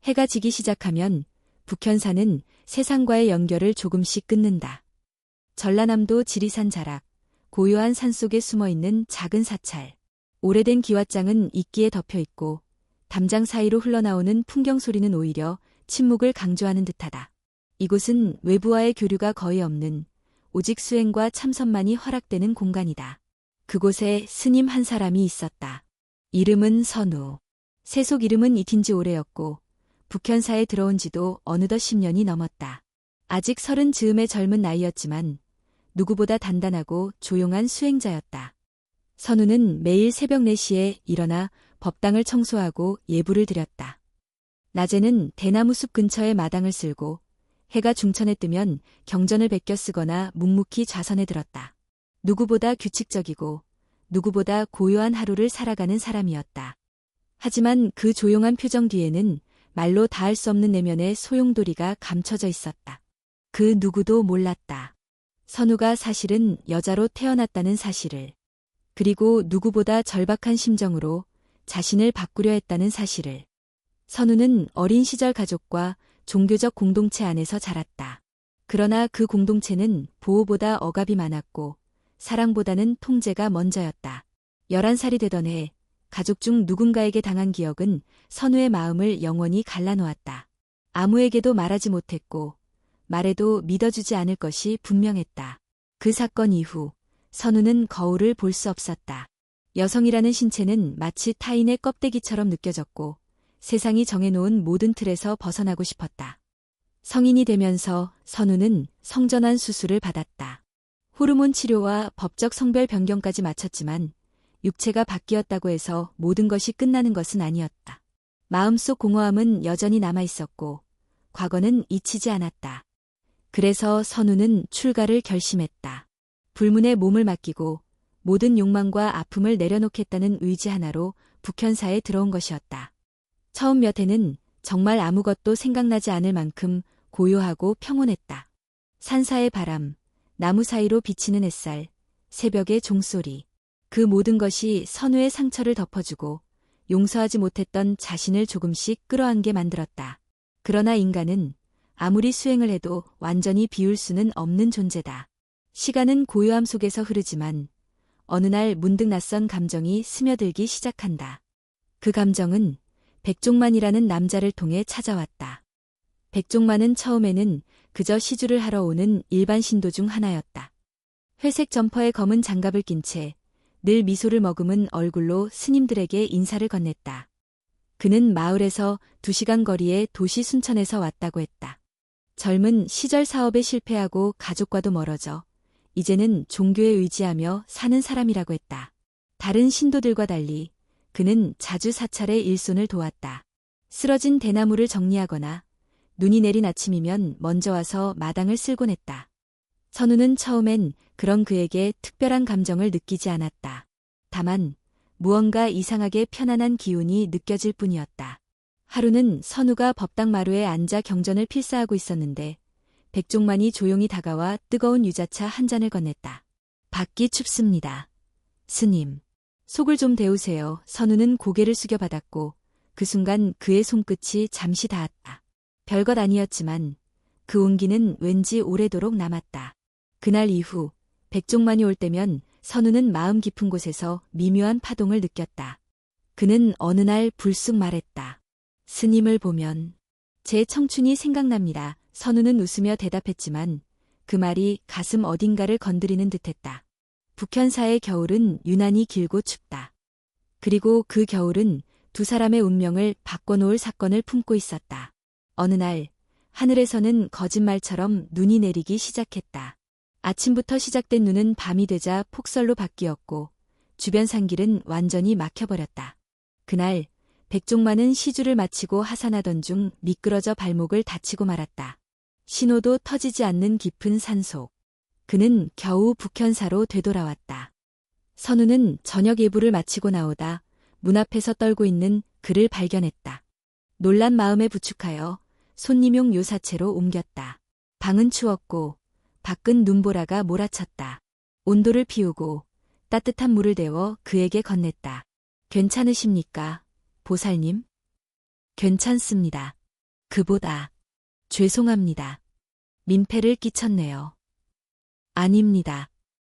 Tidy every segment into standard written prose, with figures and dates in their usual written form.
해가 지기 시작하면 북현산은 세상과의 연결을 조금씩 끊는다. 전라남도 지리산 자락, 고요한 산속에 숨어있는 작은 사찰. 오래된 기와장은 이끼에 덮여있고 담장 사이로 흘러나오는 풍경 소리는 오히려 침묵을 강조하는 듯하다. 이곳은 외부와의 교류가 거의 없는 오직 수행과 참선만이 허락되는 공간이다. 그곳에 스님 한 사람이 있었다. 이름은 선우. 세속 이름은 잊힌 지 오래였고 북현사에 들어온 지도 어느덧 10년이 넘었다. 아직 30 즈음의 젊은 나이였지만 누구보다 단단하고 조용한 수행자였다. 선우는 매일 새벽 4시에 일어나 법당을 청소하고 예불을 드렸다. 낮에는 대나무 숲 근처의 마당을 쓸고 해가 중천에 뜨면 경전을 베껴 쓰거나 묵묵히 좌선에 들었다. 누구보다 규칙적이고 누구보다 고요한 하루를 살아가는 사람이었다. 하지만 그 조용한 표정 뒤에는 말로 닿을 수 없는 내면의 소용돌이가 감춰져 있었다. 그 누구도 몰랐다. 선우가 사실은 여자로 태어났다는 사실을, 그리고 누구보다 절박한 심정으로 자신을 바꾸려 했다는 사실을. 선우는 어린 시절 가족과 종교적 공동체 안에서 자랐다. 그러나 그 공동체는 보호보다 억압이 많았고 사랑보다는 통제가 먼저였다. 11살이 되던 해 가족 중 누군가에게 당한 기억은 선우의 마음을 영원히 갈라놓았다. 아무에게도 말하지 못했고 말해도 믿어주지 않을 것이 분명했다. 그 사건 이후 선우는 거울을 볼 수 없었다. 여성이라는 신체는 마치 타인의 껍데기처럼 느껴졌고 세상이 정해놓은 모든 틀에서 벗어나고 싶었다. 성인이 되면서 선우는 성전환 수술을 받았다. 호르몬 치료와 법적 성별 변경까지 마쳤지만 육체가 바뀌었다고 해서 모든 것이 끝나는 것은 아니었다. 마음속 공허함은 여전히 남아있었고 과거는 잊히지 않았다. 그래서 선우는 출가를 결심했다. 불문에 몸을 맡기고 모든 욕망과 아픔을 내려놓겠다는 의지 하나로 북현사에 들어온 것이었다. 처음 몇 해는 정말 아무것도 생각나지 않을 만큼 고요하고 평온했다. 산사의 바람, 나무 사이로 비치는 햇살, 새벽의 종소리. 그 모든 것이 선우의 상처를 덮어주고 용서하지 못했던 자신을 조금씩 끌어안게 만들었다. 그러나 인간은 아무리 수행을 해도 완전히 비울 수는 없는 존재다. 시간은 고요함 속에서 흐르지만 어느 날 문득 낯선 감정이 스며들기 시작한다. 그 감정은 백종만이라는 남자를 통해 찾아왔다. 백종만은 처음에는 그저 시주를 하러 오는 일반 신도 중 하나였다. 회색 점퍼에 검은 장갑을 낀 채 늘 미소를 머금은 얼굴로 스님들에게 인사를 건넸다. 그는 마을에서 2시간 거리의 도시 순천에서 왔다고 했다. 젊은 시절 사업에 실패하고 가족과도 멀어져 이제는 종교에 의지하며 사는 사람이라고 했다. 다른 신도들과 달리 그는 자주 사찰의 일손을 도왔다. 쓰러진 대나무를 정리하거나 눈이 내린 아침이면 먼저 와서 마당을 쓸곤 했다. 선우는 처음엔 그런 그에게 특별한 감정을 느끼지 않았다. 다만 무언가 이상하게 편안한 기운이 느껴질 뿐이었다. 하루는 선우가 법당 마루에 앉아 경전을 필사하고 있었는데 백종만이 조용히 다가와 뜨거운 유자차 한 잔을 건넸다. 밖이 춥습니다. 스님, 속을 좀 데우세요. 선우는 고개를 숙여받았고 그 순간 그의 손끝이 잠시 닿았다. 별것 아니었지만 그 온기는 왠지 오래도록 남았다. 그날 이후 백종만이 올 때면 선우는 마음 깊은 곳에서 미묘한 파동을 느꼈다. 그는 어느 날 불쑥 말했다. 스님을 보면 제 청춘이 생각납니다. 선우는 웃으며 대답했지만 그 말이 가슴 어딘가를 건드리는 듯했다. 북현사의 겨울은 유난히 길고 춥다. 그리고 그 겨울은 두 사람의 운명을 바꿔놓을 사건을 품고 있었다. 어느 날 하늘에서는 거짓말처럼 눈이 내리기 시작했다. 아침부터 시작된 눈은 밤이 되자 폭설로 바뀌었고 주변 산길은 완전히 막혀버렸다. 그날 백종만은 시주를 마치고 하산하던 중 미끄러져 발목을 다치고 말았다. 신호도 터지지 않는 깊은 산속. 그는 겨우 북현사로 되돌아왔다. 선우는 저녁 예불을 마치고 나오다 문 앞에서 떨고 있는 그를 발견했다. 놀란 마음에 부축하여 손님용 요사체로 옮겼다. 방은 추웠고 밖은 눈보라가 몰아쳤다. 온도를 피우고 따뜻한 물을 데워 그에게 건넸다. 괜찮으십니까, 보살님? 괜찮습니다. 그보다 죄송합니다. 민폐를 끼쳤네요. 아닙니다.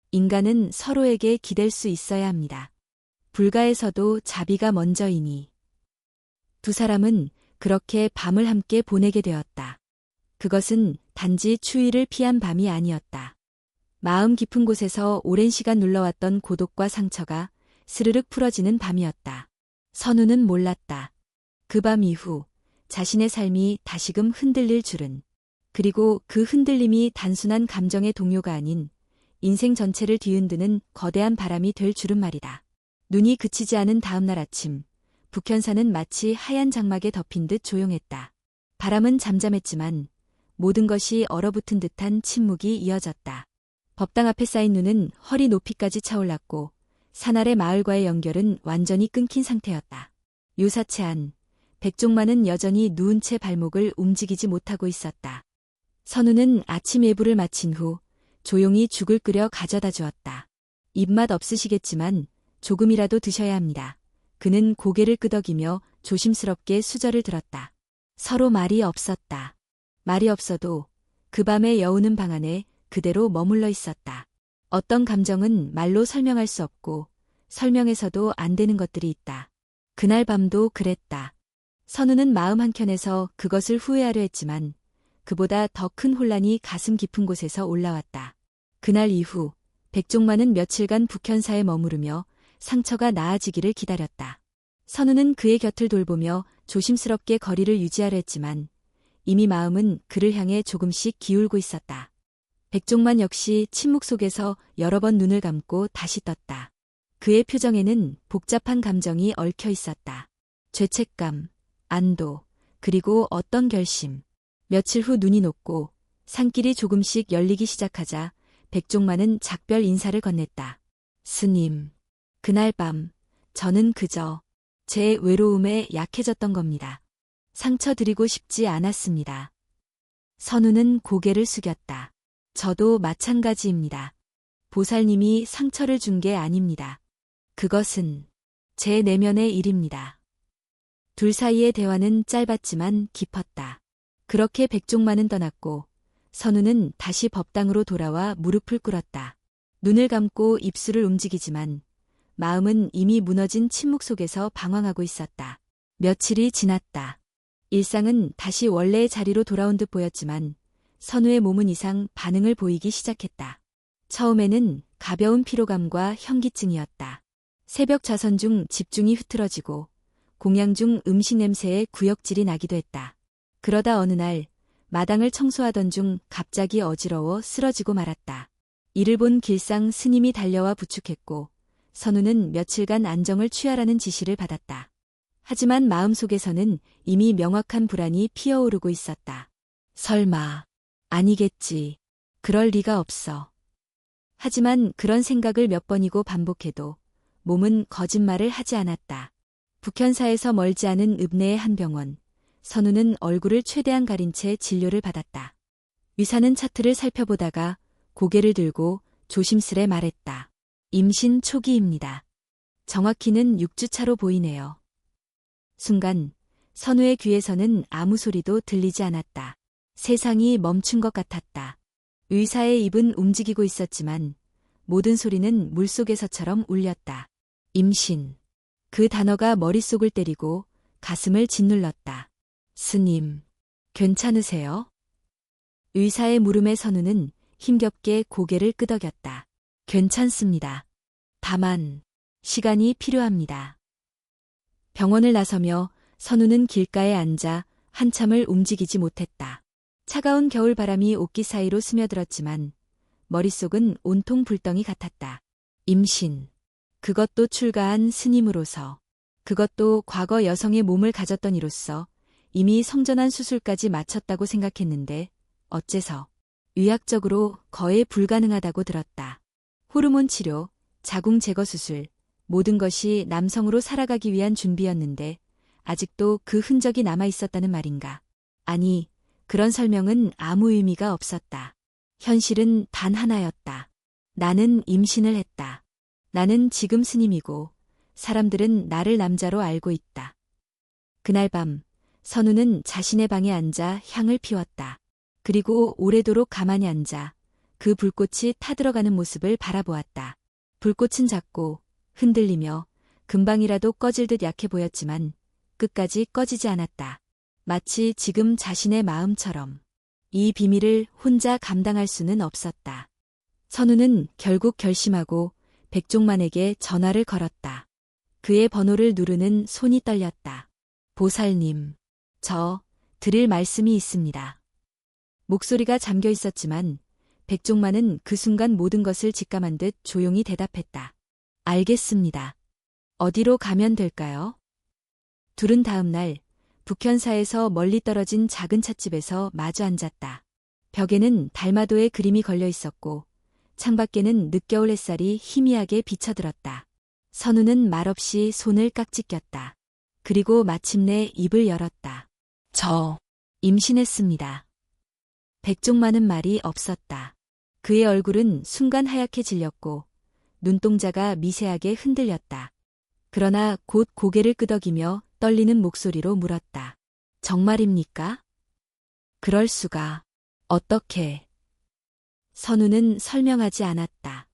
인간은 서로에게 기댈 수 있어야 합니다. 불가에서도 자비가 먼저이니. 두 사람은 그렇게 밤을 함께 보내게 되었다. 그것은 단지 추위를 피한 밤이 아니었다. 마음 깊은 곳에서 오랜 시간 눌러왔던 고독과 상처가 스르륵 풀어지는 밤이었다. 선우는 몰랐다. 그 밤 이후 자신의 삶이 다시금 흔들릴 줄은. 그리고 그 흔들림이 단순한 감정의 동요가 아닌 인생 전체를 뒤흔드는 거대한 바람이 될 줄은 말이다. 눈이 그치지 않은 다음날 아침, 북현산은 마치 하얀 장막에 덮인 듯 조용했다. 바람은 잠잠했지만 모든 것이 얼어붙은 듯한 침묵이 이어졌다. 법당 앞에 쌓인 눈은 허리 높이까지 차올랐고 산 아래 마을과의 연결은 완전히 끊긴 상태였다. 유사체 안, 백종만은 여전히 누운 채 발목을 움직이지 못하고 있었다. 선우는 아침 예불을 마친 후 조용히 죽을 끓여 가져다 주었다. 입맛 없으시겠지만 조금이라도 드셔야 합니다. 그는 고개를 끄덕이며 조심스럽게 수저를 들었다. 서로 말이 없었다. 말이 없어도 그 밤의 여우는 방 안에 그대로 머물러 있었다. 어떤 감정은 말로 설명할 수 없고 설명해서도 안 되는 것들이 있다. 그날 밤도 그랬다. 선우는 마음 한켠에서 그것을 후회하려 했지만 그보다 더 큰 혼란이 가슴 깊은 곳에서 올라왔다. 그날 이후 백종만은 며칠간 북현사에 머무르며 상처가 나아지기를 기다렸다. 선우는 그의 곁을 돌보며 조심스럽게 거리를 유지하려 했지만 이미 마음은 그를 향해 조금씩 기울고 있었다. 백종만 역시 침묵 속에서 여러 번 눈을 감고 다시 떴다. 그의 표정에는 복잡한 감정이 얽혀 있었다. 죄책감, 안도, 그리고 어떤 결심. 며칠 후 눈이 녹고 산길이 조금씩 열리기 시작하자 백종만은 작별 인사를 건넸다. 스님, 그날 밤 저는 그저 제 외로움에 약해졌던 겁니다. 상처 드리고 싶지 않았습니다. 선우는 고개를 숙였다. 저도 마찬가지입니다. 보살님이 상처를 준 게 아닙니다. 그것은 제 내면의 일입니다. 둘 사이의 대화는 짧았지만 깊었다. 그렇게 백종만은 떠났고 선우는 다시 법당으로 돌아와 무릎을 꿇었다. 눈을 감고 입술을 움직이지만 마음은 이미 무너진 침묵 속에서 방황하고 있었다. 며칠이 지났다. 일상은 다시 원래의 자리로 돌아온 듯 보였지만 선우의 몸은 이상 반응을 보이기 시작했다. 처음에는 가벼운 피로감과 현기증이었다. 새벽 좌선 중 집중이 흐트러지고 공양 중 음식 냄새에 구역질이 나기도 했다. 그러다 어느 날 마당을 청소하던 중 갑자기 어지러워 쓰러지고 말았다. 이를 본 길상 스님이 달려와 부축했고 선우는 며칠간 안정을 취하라는 지시를 받았다. 하지만 마음속에서는 이미 명확한 불안이 피어오르고 있었다. 설마, 아니겠지. 그럴 리가 없어. 하지만 그런 생각을 몇 번이고 반복해도 몸은 거짓말을 하지 않았다. 북현사에서 멀지 않은 읍내의 한 병원. 선우는 얼굴을 최대한 가린 채 진료를 받았다. 의사는 차트를 살펴보다가 고개를 들고 조심스레 말했다. 임신 초기입니다. 정확히는 6주 차로 보이네요. 순간 선우의 귀에서는 아무 소리도 들리지 않았다. 세상이 멈춘 것 같았다. 의사의 입은 움직이고 있었지만 모든 소리는 물속에서처럼 울렸다. 임신. 그 단어가 머릿속을 때리고 가슴을 짓눌렀다. 스님, 괜찮으세요? 의사의 물음에 선우는 힘겹게 고개를 끄덕였다. 괜찮습니다. 다만 시간이 필요합니다. 병원을 나서며 선우는 길가에 앉아 한참을 움직이지 못했다. 차가운 겨울 바람이 옷깃 사이로 스며들었지만 머릿속은 온통 불덩이 같았다. 임신. 그것도 출가한 스님으로서. 그것도 과거 여성의 몸을 가졌던 이로써 이미 성전환 수술까지 마쳤다고 생각했는데 어째서 의학적으로 거의 불가능하다고 들었다. 호르몬 치료, 자궁 제거 수술, 모든 것이 남성으로 살아가기 위한 준비였는데 아직도 그 흔적이 남아 있었다는 말인가. 아니, 그런 설명은 아무 의미가 없었다. 현실은 단 하나였다. 나는 임신을 했다. 나는 지금 스님이고 사람들은 나를 남자로 알고 있다. 그날 밤 선우는 자신의 방에 앉아 향을 피웠다. 그리고 오래도록 가만히 앉아 그 불꽃이 타들어가는 모습을 바라보았다. 불꽃은 작고 흔들리며 금방이라도 꺼질 듯 약해 보였지만 끝까지 꺼지지 않았다. 마치 지금 자신의 마음처럼. 이 비밀을 혼자 감당할 수는 없었다. 선우는 결국 결심하고 백종만에게 전화를 걸었다. 그의 번호를 누르는 손이 떨렸다. 보살님, 저 드릴 말씀이 있습니다. 목소리가 잠겨 있었지만 백종만은 그 순간 모든 것을 직감한 듯 조용히 대답했다. 알겠습니다. 어디로 가면 될까요? 둘은 다음 날 북현사에서 멀리 떨어진 작은 찻집에서 마주 앉았다. 벽에는 달마도의 그림이 걸려 있었고 창밖에는 늦겨울 햇살이 희미하게 비쳐들었다. 선우는 말없이 손을 깍지 꼈다. 그리고 마침내 입을 열었다. 저 임신했습니다. 백종만은 말이 없었다. 그의 얼굴은 순간 하얗게 질렸고 눈동자가 미세하게 흔들렸다. 그러나 곧 고개를 끄덕이며 떨리는 목소리로 물었다. 정말입니까? 그럴 수가. 어떻게? 선우는 설명하지 않았다.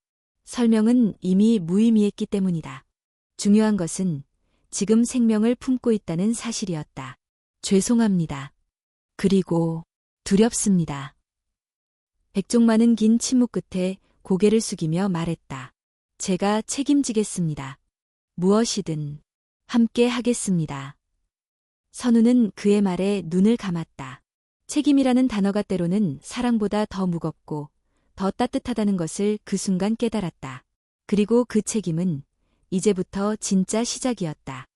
설명은 이미 무의미했기 때문이다. 중요한 것은 지금 생명을 품고 있다는 사실이었다. 죄송합니다. 그리고 두렵습니다. 백종만은 긴 침묵 끝에 고개를 숙이며 말했다. 제가 책임지겠습니다. 무엇이든 함께 하겠습니다. 선우는 그의 말에 눈을 감았다. 책임이라는 단어가 때로는 사랑보다 더 무겁고 더 따뜻하다는 것을 그 순간 깨달았다. 그리고 그 책임은 이제부터 진짜 시작이었다.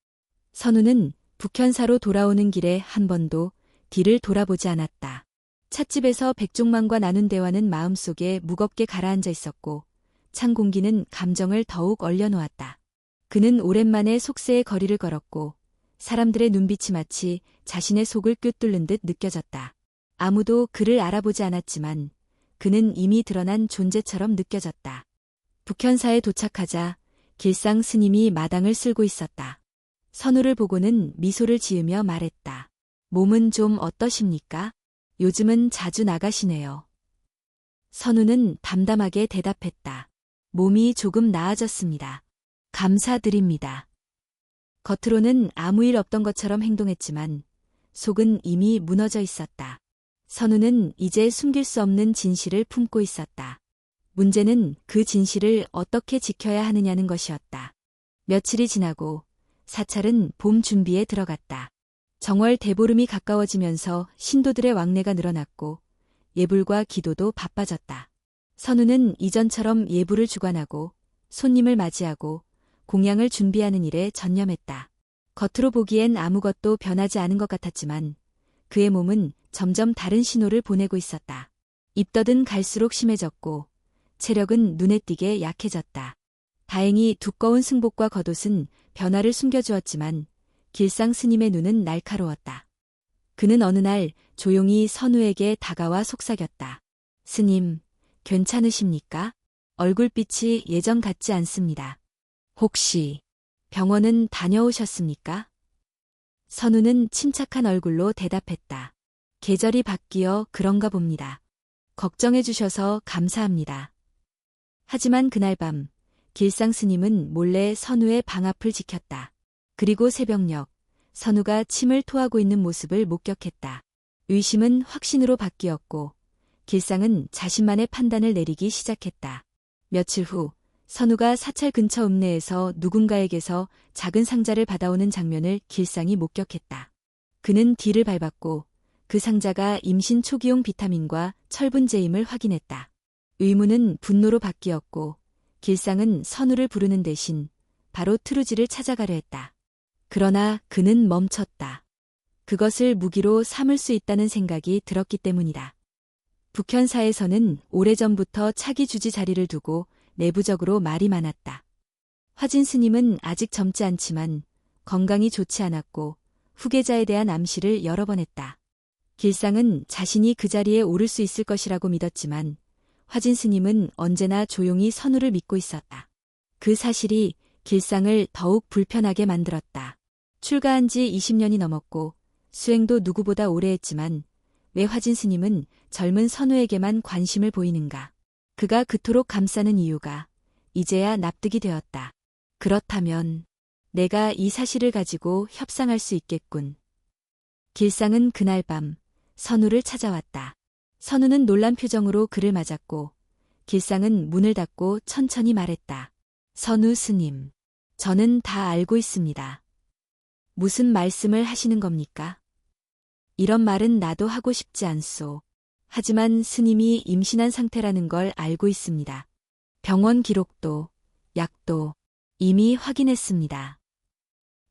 선우는 북현사로 돌아오는 길에 한 번도 뒤를 돌아보지 않았다. 찻집에서 백종만과 나눈 대화는 마음속에 무겁게 가라앉아 있었고 찬 공기는 감정을 더욱 얼려놓았다. 그는 오랜만에 속세의 거리를 걸었고 사람들의 눈빛이 마치 자신의 속을 꿰뚫는 듯 느껴졌다. 아무도 그를 알아보지 않았지만 그는 이미 드러난 존재처럼 느껴졌다. 북현사에 도착하자 길상 스님이 마당을 쓸고 있었다. 선우를 보고는 미소를 지으며 말했다. 몸은 좀 어떠십니까? 요즘은 자주 나가시네요. 선우는 담담하게 대답했다. 몸이 조금 나아졌습니다. 감사드립니다. 겉으로는 아무 일 없던 것처럼 행동했지만 속은 이미 무너져 있었다. 선우는 이제 숨길 수 없는 진실을 품고 있었다. 문제는 그 진실을 어떻게 지켜야 하느냐는 것이었다. 며칠이 지나고 사찰은 봄 준비에 들어갔다. 정월 대보름이 가까워지면서 신도들의 왕래가 늘어났고 예불과 기도도 바빠졌다. 선우는 이전처럼 예불을 주관하고 손님을 맞이하고 공양을 준비하는 일에 전념했다. 겉으로 보기엔 아무것도 변하지 않은 것 같았지만 그의 몸은 점점 다른 신호를 보내고 있었다. 입덧은 갈수록 심해졌고 체력은 눈에 띄게 약해졌다. 다행히 두꺼운 승복과 겉옷은 변화를 숨겨주었지만 길상 스님의 눈은 날카로웠다. 그는 어느 날 조용히 선우에게 다가와 속삭였다. 스님, 괜찮으십니까? 얼굴빛이 예전 같지 않습니다. 혹시 병원은 다녀오셨습니까? 선우는 침착한 얼굴로 대답했다. 계절이 바뀌어 그런가 봅니다. 걱정해 주셔서 감사합니다. 하지만 그날 밤 길상 스님은 몰래 선우의 방 앞을 지켰다. 그리고 새벽녘 선우가 침을 토하고 있는 모습을 목격했다. 의심은 확신으로 바뀌었고 길상은 자신만의 판단을 내리기 시작했다. 며칠 후 선우가 사찰 근처 읍내에서 누군가에게서 작은 상자를 받아오는 장면을 길상이 목격했다. 그는 뒤를 밟았고 그 상자가 임신 초기용 비타민과 철분제임을 확인했다. 의문은 분노로 바뀌었고 길상은 선우를 부르는 대신 바로 트루지를 찾아가려 했다. 그러나 그는 멈췄다. 그것을 무기로 삼을 수 있다는 생각이 들었기 때문이다. 북현사에서는 오래전부터 차기 주지 자리를 두고 내부적으로 말이 많았다. 화진 스님은 아직 젊지 않지만 건강이 좋지 않았고 후계자에 대한 암시를 여러 번 했다. 길상은 자신이 그 자리에 오를 수 있을 것이라고 믿었지만 화진 스님은 언제나 조용히 선우를 믿고 있었다. 그 사실이 길상을 더욱 불편하게 만들었다. 출가한 지 20년이 넘었고 수행도 누구보다 오래 했지만 왜 화진 스님은 젊은 선우에게만 관심을 보이는가? 그가 그토록 감싸는 이유가 이제야 납득이 되었다. 그렇다면 내가 이 사실을 가지고 협상할 수 있겠군. 길상은 그날 밤 선우를 찾아왔다. 선우는 놀란 표정으로 그를 맞았고 길상은 문을 닫고 천천히 말했다. 선우 스님, 저는 다 알고 있습니다. 무슨 말씀을 하시는 겁니까? 이런 말은 나도 하고 싶지 않소. 하지만 스님이 임신한 상태라는 걸 알고 있습니다. 병원 기록도, 약도 이미 확인했습니다.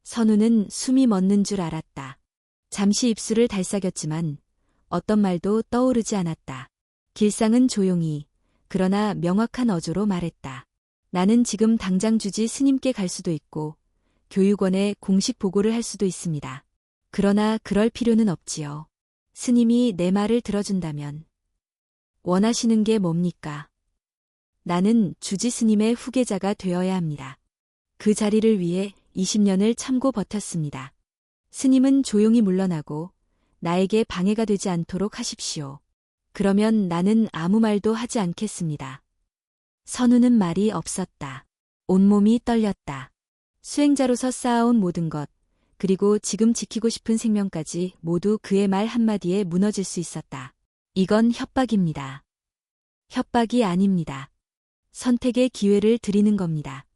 선우는 숨이 멎는 줄 알았다. 잠시 입술을 달싹였지만 어떤 말도 떠오르지 않았다. 길상은 조용히 그러나 명확한 어조로 말했다. 나는 지금 당장 주지 스님께 갈 수도 있고 교육원에 공식 보고를 할 수도 있습니다. 그러나 그럴 필요는 없지요. 스님이 내 말을 들어준다면. 원하시는 게 뭡니까? 나는 주지 스님의 후계자가 되어야 합니다. 그 자리를 위해 20년을 참고 버텼습니다. 스님은 조용히 물러나고 나에게 방해가 되지 않도록 하십시오. 그러면 나는 아무 말도 하지 않겠습니다. 선우는 말이 없었다. 온몸이 떨렸다. 수행자로서 쌓아온 모든 것, 그리고 지금 지키고 싶은 생명까지 모두 그의 말 한마디에 무너질 수 있었다. 이건 협박입니다. 협박이 아닙니다. 선택의 기회를 드리는 겁니다.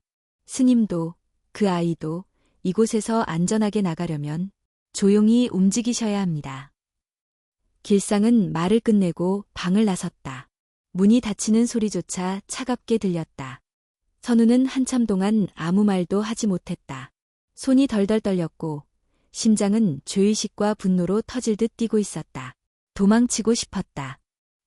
스님도, 그 아이도 이곳에서 안전하게 나가려면 조용히 움직이셔야 합니다. 길상은 말을 끝내고 방을 나섰다. 문이 닫히는 소리조차 차갑게 들렸다. 선우는 한참 동안 아무 말도 하지 못했다. 손이 덜덜 떨렸고 심장은 죄의식과 분노로 터질 듯 뛰고 있었다. 도망치고 싶었다.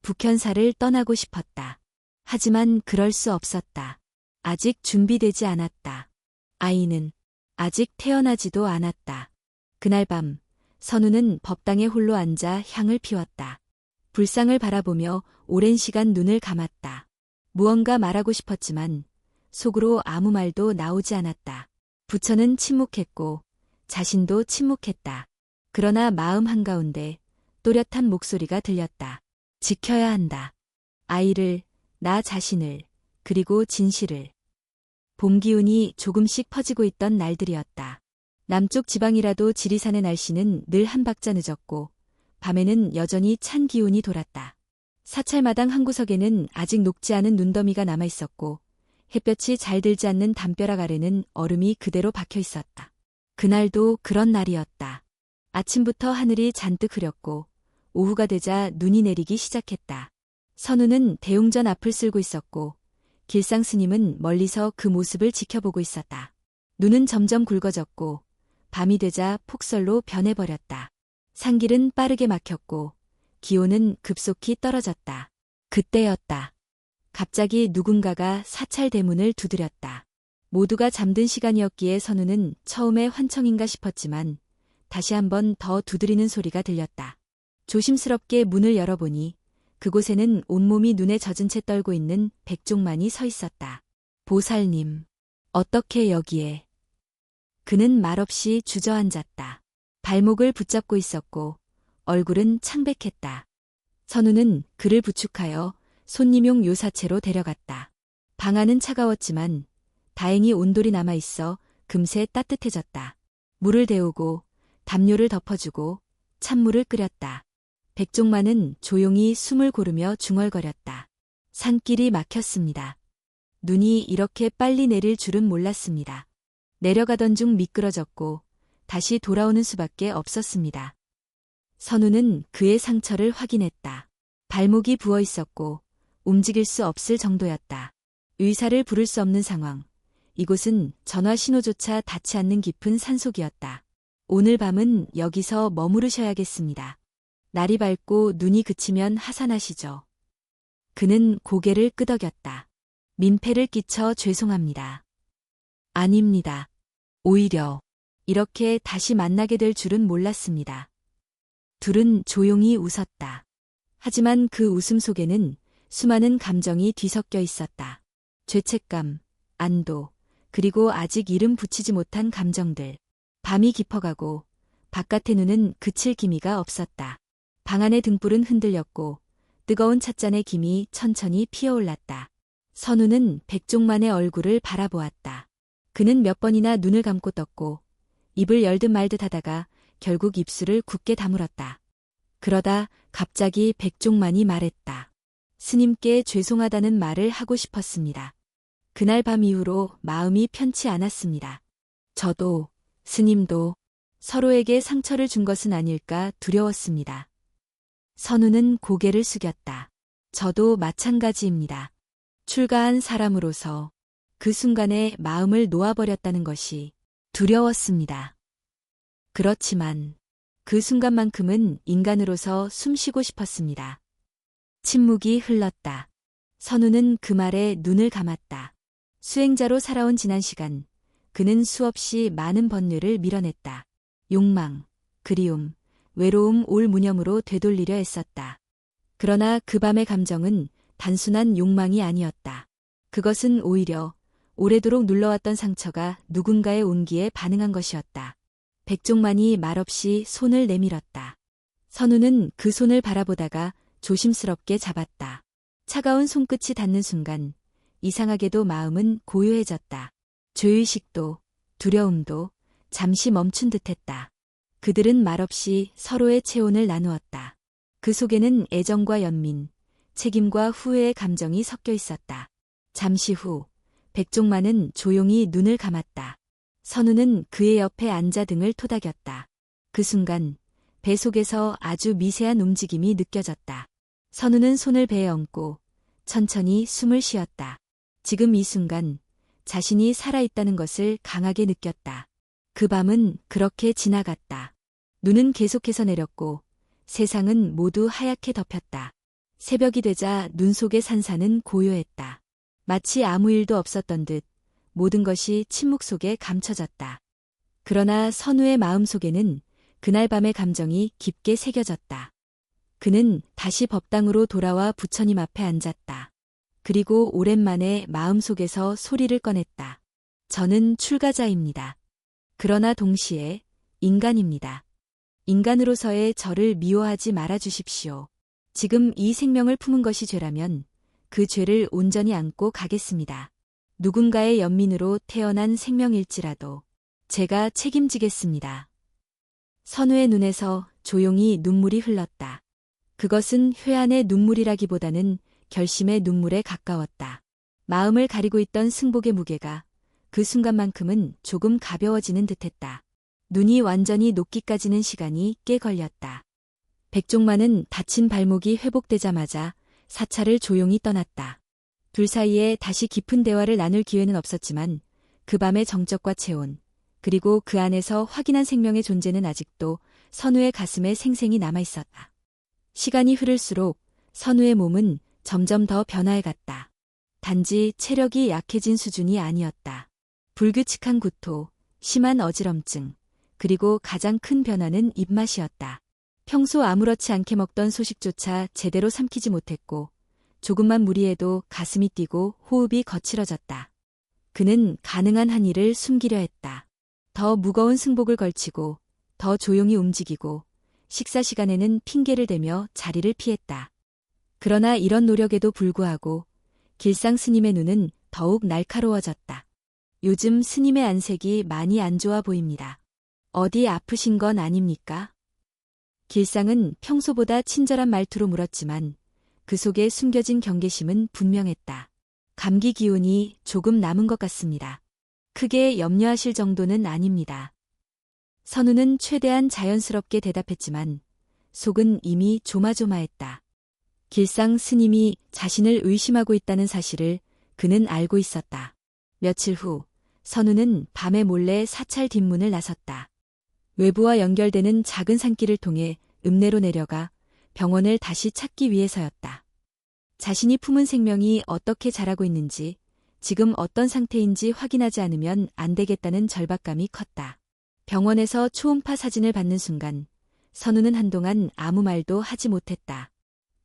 북현사를 떠나고 싶었다. 하지만 그럴 수 없었다. 아직 준비되지 않았다. 아이는 아직 태어나지도 않았다. 그날 밤 선우는 법당에 홀로 앉아 향을 피웠다. 불상을 바라보며 오랜 시간 눈을 감았다. 무언가 말하고 싶었지만 속으로 아무 말도 나오지 않았다. 부처는 침묵했고 자신도 침묵했다. 그러나 마음 한가운데 또렷한 목소리가 들렸다. 지켜야 한다. 아이를, 나 자신을, 그리고 진실을. 봄 기운이 조금씩 퍼지고 있던 날들이었다. 남쪽 지방이라도 지리산의 날씨는 늘 한 박자 늦었고 밤에는 여전히 찬 기운이 돌았다. 사찰마당 한 구석에는 아직 녹지 않은 눈더미가 남아있었고 햇볕이 잘 들지 않는 담벼락 아래는 얼음이 그대로 박혀 있었다. 그날도 그런 날이었다. 아침부터 하늘이 잔뜩 흐렸고 오후가 되자 눈이 내리기 시작했다. 선우는 대웅전 앞을 쓸고 있었고 길상 스님은 멀리서 그 모습을 지켜보고 있었다. 눈은 점점 굵어졌고 밤이 되자 폭설로 변해버렸다. 산길은 빠르게 막혔고 기온은 급속히 떨어졌다. 그때였다. 갑자기 누군가가 사찰 대문을 두드렸다. 모두가 잠든 시간이었기에 선우는 처음에 환청인가 싶었지만 다시 한번 더 두드리는 소리가 들렸다. 조심스럽게 문을 열어보니 그곳에는 온몸이 눈에 젖은 채 떨고 있는 백종만이 서 있었다. 보살님, 어떻게 여기에? 그는 말없이 주저앉았다. 발목을 붙잡고 있었고 얼굴은 창백했다. 선우는 그를 부축하여 손님용 요사체로 데려갔다. 방 안은 차가웠지만 다행히 온돌이 남아있어 금세 따뜻해졌다. 물을 데우고 담요를 덮어주고 찬물을 끓였다. 백종만은 조용히 숨을 고르며 중얼거렸다. 산길이 막혔습니다. 눈이 이렇게 빨리 내릴 줄은 몰랐습니다. 내려가던 중 미끄러졌고 다시 돌아오는 수밖에 없었습니다. 선우는 그의 상처를 확인했다. 발목이 부어 있었고 움직일 수 없을 정도였다. 의사를 부를 수 없는 상황. 이곳은 전화 신호조차 닿지 않는 깊은 산속이었다. 오늘 밤은 여기서 머무르셔야겠습니다. 날이 밝고 눈이 그치면 하산하시죠. 그는 고개를 끄덕였다. 민폐를 끼쳐 죄송합니다. 아닙니다. 오히려 이렇게 다시 만나게 될 줄은 몰랐습니다. 둘은 조용히 웃었다. 하지만 그 웃음 속에는 수많은 감정이 뒤섞여 있었다. 죄책감, 안도, 그리고 아직 이름 붙이지 못한 감정들. 밤이 깊어가고 바깥의 눈은 그칠 기미가 없었다. 방 안의 등불은 흔들렸고 뜨거운 찻잔의 김이 천천히 피어올랐다. 선우는 백종만의 얼굴을 바라보았다. 그는 몇 번이나 눈을 감고 떴고 입을 열듯 말듯 하다가 결국 입술을 굳게 다물었다. 그러다 갑자기 백종만이 말했다. 스님께 죄송하다는 말을 하고 싶었습니다. 그날 밤 이후로 마음이 편치 않았습니다. 저도 스님도 서로에게 상처를 준 것은 아닐까 두려웠습니다. 선우는 고개를 숙였다. 저도 마찬가지입니다. 출가한 사람으로서 그 순간에 마음을 놓아버렸다는 것이 두려웠습니다. 그렇지만 그 순간만큼은 인간으로서 숨쉬고 싶었습니다. 침묵이 흘렀다. 선우는 그 말에 눈을 감았다. 수행자로 살아온 지난 시간, 그는 수없이 많은 번뇌를 밀어냈다. 욕망, 그리움, 외로움 올 무념으로 되돌리려 애썼다. 그러나 그 밤의 감정은 단순한 욕망이 아니었다. 그것은 오히려 오래도록 눌러왔던 상처가 누군가의 온기에 반응한 것이었다. 백종만이 말없이 손을 내밀었다. 선우는 그 손을 바라보다가 조심스럽게 잡았다. 차가운 손끝이 닿는 순간 이상하게도 마음은 고요해졌다. 죄의식도 두려움도 잠시 멈춘 듯했다. 그들은 말없이 서로의 체온을 나누었다. 그 속에는 애정과 연민, 책임과 후회의 감정이 섞여 있었다. 잠시 후 백종만은 조용히 눈을 감았다. 선우는 그의 옆에 앉아 등을 토닥였다. 그 순간 배 속에서 아주 미세한 움직임이 느껴졌다. 선우는 손을 배에 얹고 천천히 숨을 쉬었다. 지금 이 순간 자신이 살아있다는 것을 강하게 느꼈다. 그 밤은 그렇게 지나갔다. 눈은 계속해서 내렸고 세상은 모두 하얗게 덮였다. 새벽이 되자 눈 속의 산사는 고요했다. 마치 아무 일도 없었던 듯 모든 것이 침묵 속에 감춰졌다. 그러나 선우의 마음 속에는 그날 밤의 감정이 깊게 새겨졌다. 그는 다시 법당으로 돌아와 부처님 앞에 앉았다. 그리고 오랜만에 마음속에서 소리를 꺼냈다. 저는 출가자입니다. 그러나 동시에 인간입니다. 인간으로서의 저를 미워하지 말아 주십시오. 지금 이 생명을 품은 것이 죄라면 그 죄를 온전히 안고 가겠습니다. 누군가의 연민으로 태어난 생명일지라도 제가 책임지겠습니다. 선우의 눈에서 조용히 눈물이 흘렀다. 그것은 회한의 눈물이라기보다는 결심의 눈물에 가까웠다. 마음을 가리고 있던 승복의 무게가 그 순간만큼은 조금 가벼워지는 듯했다. 눈이 완전히 녹기까지는 시간이 꽤 걸렸다. 백종만은 다친 발목이 회복되자마자 사찰을 조용히 떠났다. 둘 사이에 다시 깊은 대화를 나눌 기회는 없었지만 그 밤의 정적과 체온, 그리고 그 안에서 확인한 생명의 존재는 아직도 선우의 가슴에 생생히 남아있었다. 시간이 흐를수록 선우의 몸은 점점 더 변화해갔다. 단지 체력이 약해진 수준이 아니었다. 불규칙한 구토, 심한 어지럼증, 그리고 가장 큰 변화는 입맛이었다. 평소 아무렇지 않게 먹던 소식조차 제대로 삼키지 못했고 조금만 무리해도 가슴이 뛰고 호흡이 거칠어졌다. 그는 가능한 한 일을 숨기려 했다. 더 무거운 승복을 걸치고 더 조용히 움직이고 식사 시간에는 핑계를 대며 자리를 피했다. 그러나 이런 노력에도 불구하고 길상 스님의 눈은 더욱 날카로워졌다. 요즘 스님의 안색이 많이 안 좋아 보입니다. 어디 아프신 건 아닙니까? 길상은 평소보다 친절한 말투로 물었지만 그 속에 숨겨진 경계심은 분명했다. 감기 기운이 조금 남은 것 같습니다. 크게 염려하실 정도는 아닙니다. 선우는 최대한 자연스럽게 대답했지만 속은 이미 조마조마했다. 길상 스님이 자신을 의심하고 있다는 사실을 그는 알고 있었다. 며칠 후 선우는 밤에 몰래 사찰 뒷문을 나섰다. 외부와 연결되는 작은 산길을 통해 읍내로 내려가 병원을 다시 찾기 위해서였다. 자신이 품은 생명이 어떻게 자라고 있는지, 지금 어떤 상태인지 확인하지 않으면 안 되겠다는 절박감이 컸다. 병원에서 초음파 사진을 받는 순간 선우는 한동안 아무 말도 하지 못했다.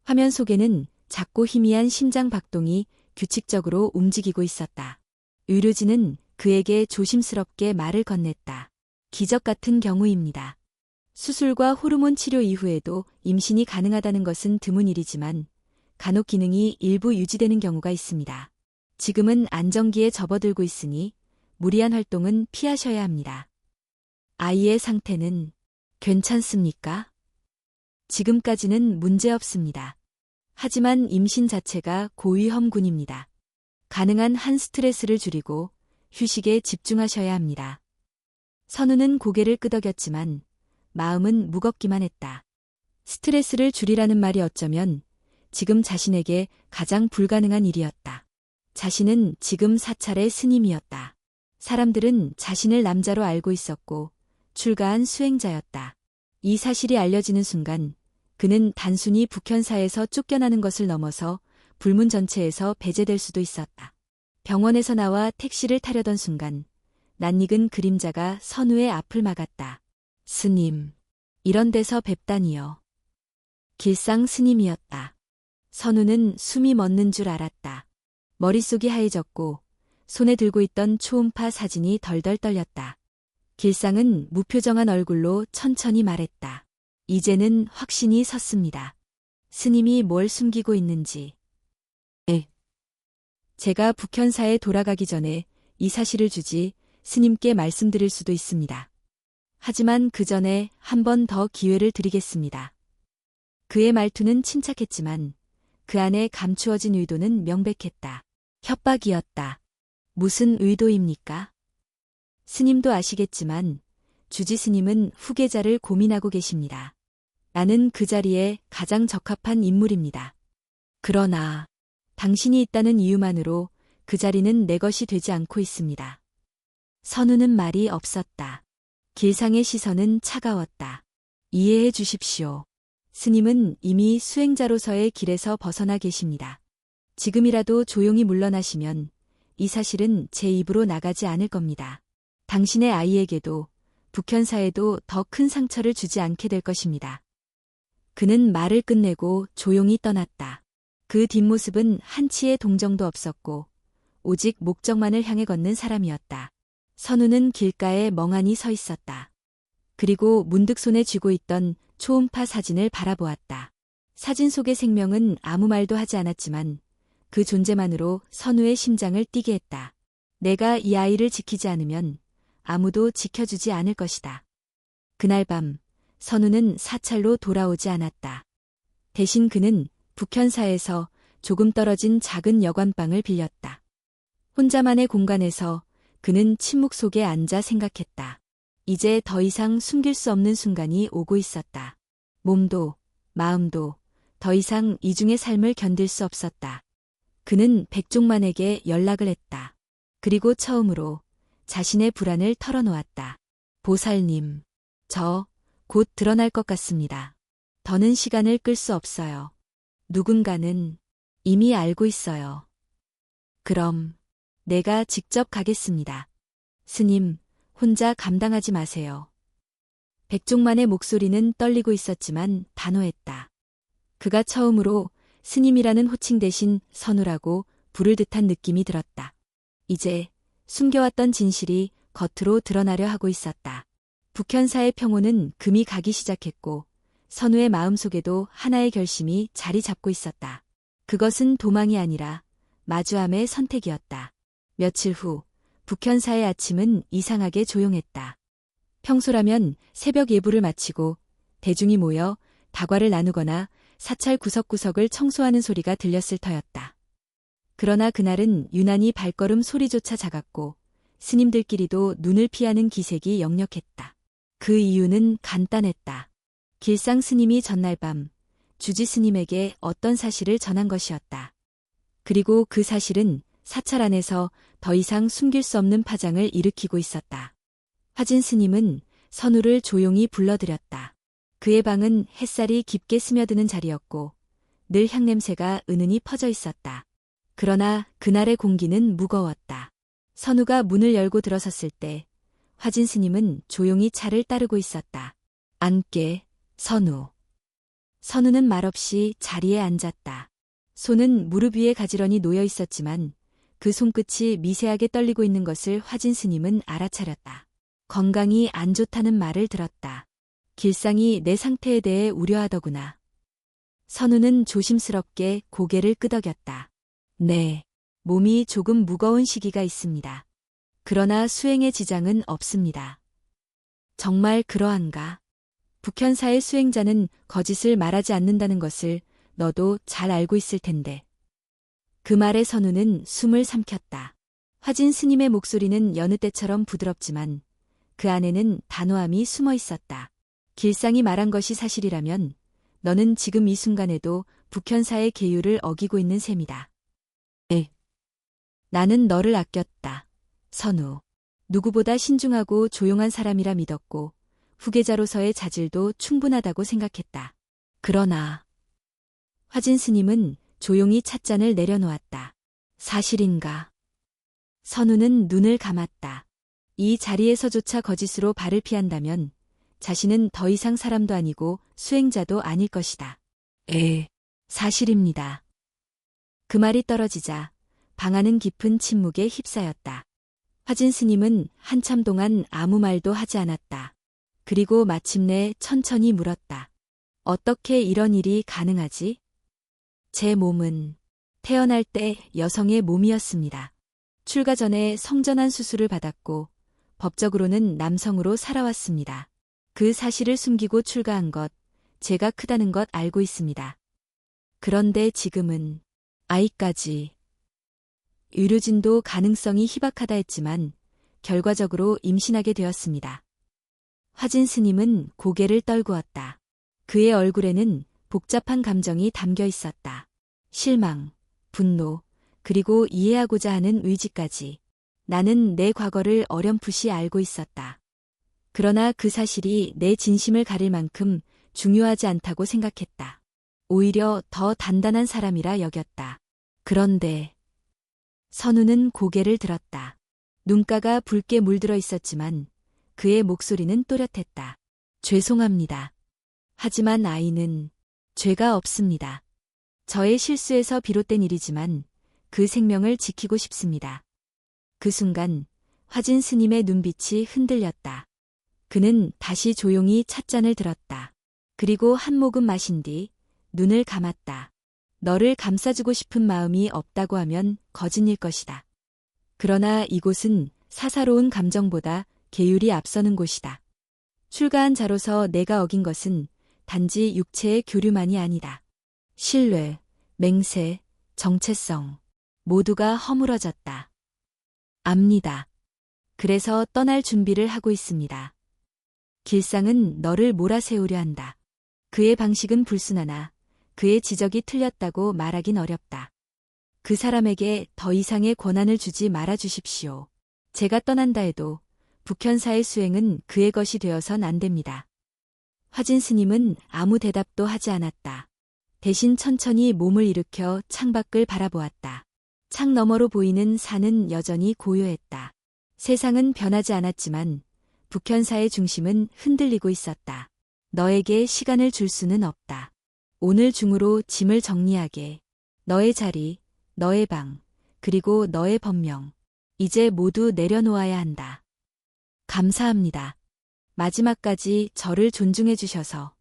화면 속에는 작고 희미한 심장 박동이 규칙적으로 움직이고 있었다. 의료진은 그에게 조심스럽게 말을 건넸다. 기적 같은 경우입니다. 수술과 호르몬 치료 이후에도 임신이 가능하다는 것은 드문 일이지만 간혹 기능이 일부 유지되는 경우가 있습니다. 지금은 안정기에 접어들고 있으니 무리한 활동은 피하셔야 합니다. 아이의 상태는 괜찮습니까? 지금까지는 문제없습니다. 하지만 임신 자체가 고위험군입니다. 가능한 한 스트레스를 줄이고 휴식에 집중하셔야 합니다. 선우는 고개를 끄덕였지만 마음은 무겁기만 했다. 스트레스를 줄이라는 말이 어쩌면 지금 자신에게 가장 불가능한 일이었다. 자신은 지금 사찰의 스님이었다. 사람들은 자신을 남자로 알고 있었고 출가한 수행자였다. 이 사실이 알려지는 순간 그는 단순히 북현사에서 쫓겨나는 것을 넘어서 불문 전체에서 배제될 수도 있었다. 병원에서 나와 택시를 타려던 순간 낯익은 그림자가 선우의 앞을 막았다. 스님, 이런 데서 뵙다니요. 길상 스님이었다. 선우는 숨이 멎는 줄 알았다. 머릿속이 하얘졌고 손에 들고 있던 초음파 사진이 덜덜 떨렸다. 길상은 무표정한 얼굴로 천천히 말했다. 이제는 확신이 섰습니다. 스님이 뭘 숨기고 있는지. 제가 북현사에 돌아가기 전에 이 사실을 주지 스님께 말씀드릴 수도 있습니다. 하지만 그 전에 한 번 더 기회를 드리겠습니다. 그의 말투는 침착했지만 그 안에 감추어진 의도는 명백했다. 협박이었다. 무슨 의도입니까? 스님도 아시겠지만 주지 스님은 후계자를 고민하고 계십니다. 나는 그 자리에 가장 적합한 인물입니다. 그러나 당신이 있다는 이유만으로 그 자리는 내 것이 되지 않고 있습니다. 선우는 말이 없었다. 길상의 시선은 차가웠다. 이해해 주십시오. 스님은 이미 수행자로서의 길에서 벗어나 계십니다. 지금이라도 조용히 물러나시면 이 사실은 제 입으로 나가지 않을 겁니다. 당신의 아이에게도 북현사에도 더 큰 상처를 주지 않게 될 것입니다. 그는 말을 끝내고 조용히 떠났다. 그 뒷모습은 한치의 동정도 없었고 오직 목적만을 향해 걷는 사람이었다. 선우는 길가에 멍하니 서 있었다. 그리고 문득 손에 쥐고 있던 초음파 사진을 바라보았다. 사진 속의 생명은 아무 말도 하지 않았지만 그 존재만으로 선우의 심장을 뛰게 했다. 내가 이 아이를 지키지 않으면 아무도 지켜주지 않을 것이다. 그날 밤 선우는 사찰로 돌아오지 않았다. 대신 그는 북현사에서 조금 떨어진 작은 여관방을 빌렸다. 혼자만의 공간에서 그는 침묵 속에 앉아 생각했다. 이제 더 이상 숨길 수 없는 순간이 오고 있었다. 몸도 마음도 더 이상 이중의 삶을 견딜 수 없었다. 그는 백종만에게 연락을 했다. 그리고 처음으로 자신의 불안을 털어놓았다. 보살님, 저 곧 드러날 것 같습니다. 더는 시간을 끌 수 없어요. 누군가는 이미 알고 있어요. 그럼 내가 직접 가겠습니다. 스님, 혼자 감당하지 마세요. 백종만의 목소리는 떨리고 있었지만 단호했다. 그가 처음으로 스님이라는 호칭 대신 선우라고 부를 듯한 느낌이 들었다. 이제 숨겨왔던 진실이 겉으로 드러나려 하고 있었다. 북현사의 평온은 금이 가기 시작했고 선우의 마음속에도 하나의 결심이 자리 잡고 있었다. 그것은 도망이 아니라 마주함의 선택이었다. 며칠 후 북현사의 아침은 이상하게 조용했다. 평소라면 새벽 예불을 마치고 대중이 모여 다과를 나누거나 사찰 구석구석을 청소하는 소리가 들렸을 터였다. 그러나 그날은 유난히 발걸음 소리조차 작았고 스님들끼리도 눈을 피하는 기색이 역력했다. 그 이유는 간단했다. 길상 스님이 전날 밤 주지 스님에게 어떤 사실을 전한 것이었다. 그리고 그 사실은 사찰 안에서 더 이상 숨길 수 없는 파장을 일으키고 있었다. 화진 스님은 선우를 조용히 불러들였다. 그의 방은 햇살이 깊게 스며드는 자리였고 늘 향냄새가 은은히 퍼져 있었다. 그러나 그날의 공기는 무거웠다. 선우가 문을 열고 들어섰을 때 화진 스님은 조용히 차를 따르고 있었다. 앉게, 선우. 선우는 말없이 자리에 앉았다. 손은 무릎 위에 가지런히 놓여 있었지만 그 손끝이 미세하게 떨리고 있는 것을 화진 스님은 알아차렸다. 건강이 안 좋다는 말을 들었다. 길상이 내 상태에 대해 우려하더구나. 선우는 조심스럽게 고개를 끄덕였다. 네, 몸이 조금 무거운 시기가 있습니다. 그러나 수행에 지장은 없습니다. 정말 그러한가? 북현사의 수행자는 거짓을 말하지 않는다는 것을 너도 잘 알고 있을 텐데. 그 말에 선우는 숨을 삼켰다. 화진 스님의 목소리는 여느 때처럼 부드럽지만 그 안에는 단호함이 숨어 있었다. 길상이 말한 것이 사실이라면 너는 지금 이 순간에도 북현사의 계율을 어기고 있는 셈이다. 나는 너를 아꼈다. 선우. 누구보다 신중하고 조용한 사람이라 믿었고 후계자로서의 자질도 충분하다고 생각했다. 그러나 화진 스님은 조용히 찻잔을 내려놓았다. 사실인가? 선우는 눈을 감았다. 이 자리에서조차 거짓으로 발을 피한다면 자신은 더 이상 사람도 아니고 수행자도 아닐 것이다. 사실입니다. 그 말이 떨어지자 방 안은 깊은 침묵에 휩싸였다. 화진 스님은 한참 동안 아무 말도 하지 않았다. 그리고 마침내 천천히 물었다. 어떻게 이런 일이 가능하지? 제 몸은 태어날 때 여성의 몸이었습니다. 출가 전에 성전환 수술을 받았고 법적으로는 남성으로 살아왔습니다. 그 사실을 숨기고 출가한 것, 제가 크다는 것 알고 있습니다. 그런데 지금은 아이까지. 의료진도 가능성이 희박하다 했지만 결과적으로 임신하게 되었습니다. 화진 스님은 고개를 떨구었다. 그의 얼굴에는 복잡한 감정이 담겨 있었다. 실망, 분노, 그리고 이해하고자 하는 의지까지. 나는 내 과거를 어렴풋이 알고 있었다. 그러나 그 사실이 내 진심을 가릴 만큼 중요하지 않다고 생각했다. 오히려 더 단단한 사람이라 여겼다. 그런데 선우는 고개를 들었다. 눈가가 붉게 물들어 있었지만 그의 목소리는 또렷했다. 죄송합니다. 하지만 아이는 죄가 없습니다. 저의 실수에서 비롯된 일이지만 그 생명을 지키고 싶습니다. 그 순간 화진 스님의 눈빛이 흔들렸다. 그는 다시 조용히 찻잔을 들었다. 그리고 한 모금 마신 뒤 눈을 감았다. 너를 감싸주고 싶은 마음이 없다고 하면 거짓일 것이다. 그러나 이곳은 사사로운 감정보다 계율이 앞서는 곳이다. 출가한 자로서 내가 어긴 것은 단지 육체의 교류만이 아니다. 신뢰, 맹세, 정체성, 모두가 허물어졌다. 압니다. 그래서 떠날 준비를 하고 있습니다. 길상은 너를 몰아세우려 한다. 그의 방식은 불순하나 그의 지적이 틀렸다고 말하긴 어렵다. 그 사람에게 더 이상의 권한을 주지 말아 주십시오. 제가 떠난다 해도 북현사의 수행은 그의 것이 되어선 안 됩니다. 화진 스님은 아무 대답도 하지 않았다. 대신 천천히 몸을 일으켜 창밖을 바라보았다. 창 너머로 보이는 산은 여전히 고요했다. 세상은 변하지 않았지만 북현사의 중심은 흔들리고 있었다. 너에게 시간을 줄 수는 없다. 오늘 중으로 짐을 정리하게. 너의 자리, 너의 방, 그리고 너의 법명. 이제 모두 내려놓아야 한다. 감사합니다. 마지막까지 저를 존중해 주셔서.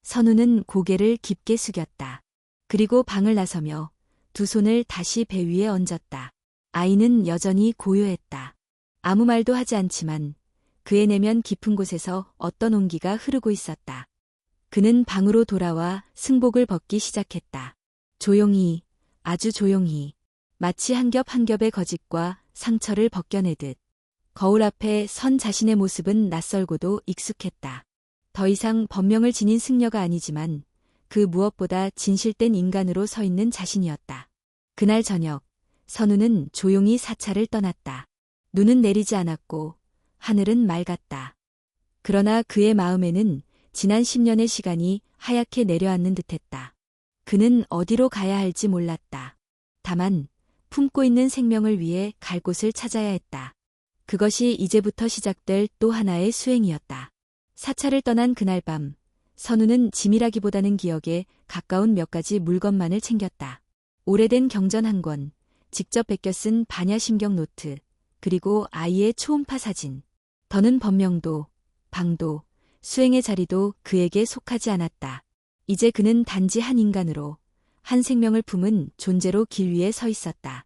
선우는 고개를 깊게 숙였다. 그리고 방을 나서며 두 손을 다시 배 위에 얹었다. 아이는 여전히 고요했다. 아무 말도 하지 않지만 그의 내면 깊은 곳에서 어떤 온기가 흐르고 있었다. 그는 방으로 돌아와 승복을 벗기 시작했다. 조용히, 아주 조용히, 마치 한 겹 한 겹의 거짓과 상처를 벗겨내듯. 거울 앞에 선 자신의 모습은 낯설고도 익숙했다. 더 이상 법명을 지닌 승려가 아니지만 그 무엇보다 진실된 인간으로 서 있는 자신이었다. 그날 저녁, 선우는 조용히 사찰을 떠났다. 눈은 내리지 않았고 하늘은 맑았다. 그러나 그의 마음에는 지난 10년의 시간이 하얗게 내려앉는 듯했다. 그는 어디로 가야 할지 몰랐다. 다만 품고 있는 생명을 위해 갈 곳을 찾아야 했다. 그것이 이제부터 시작될 또 하나의 수행이었다. 사찰을 떠난 그날 밤, 선우는 짐이라기보다는 기억에 가까운 몇 가지 물건만을 챙겼다. 오래된 경전 한 권, 직접 베껴 쓴 반야심경 노트, 그리고 아이의 초음파 사진. 더는 법명도, 방도, 수행의 자리도 그에게 속하지 않았다. 이제 그는 단지 한 인간으로, 한 생명을 품은 존재로 길 위에 서 있었다.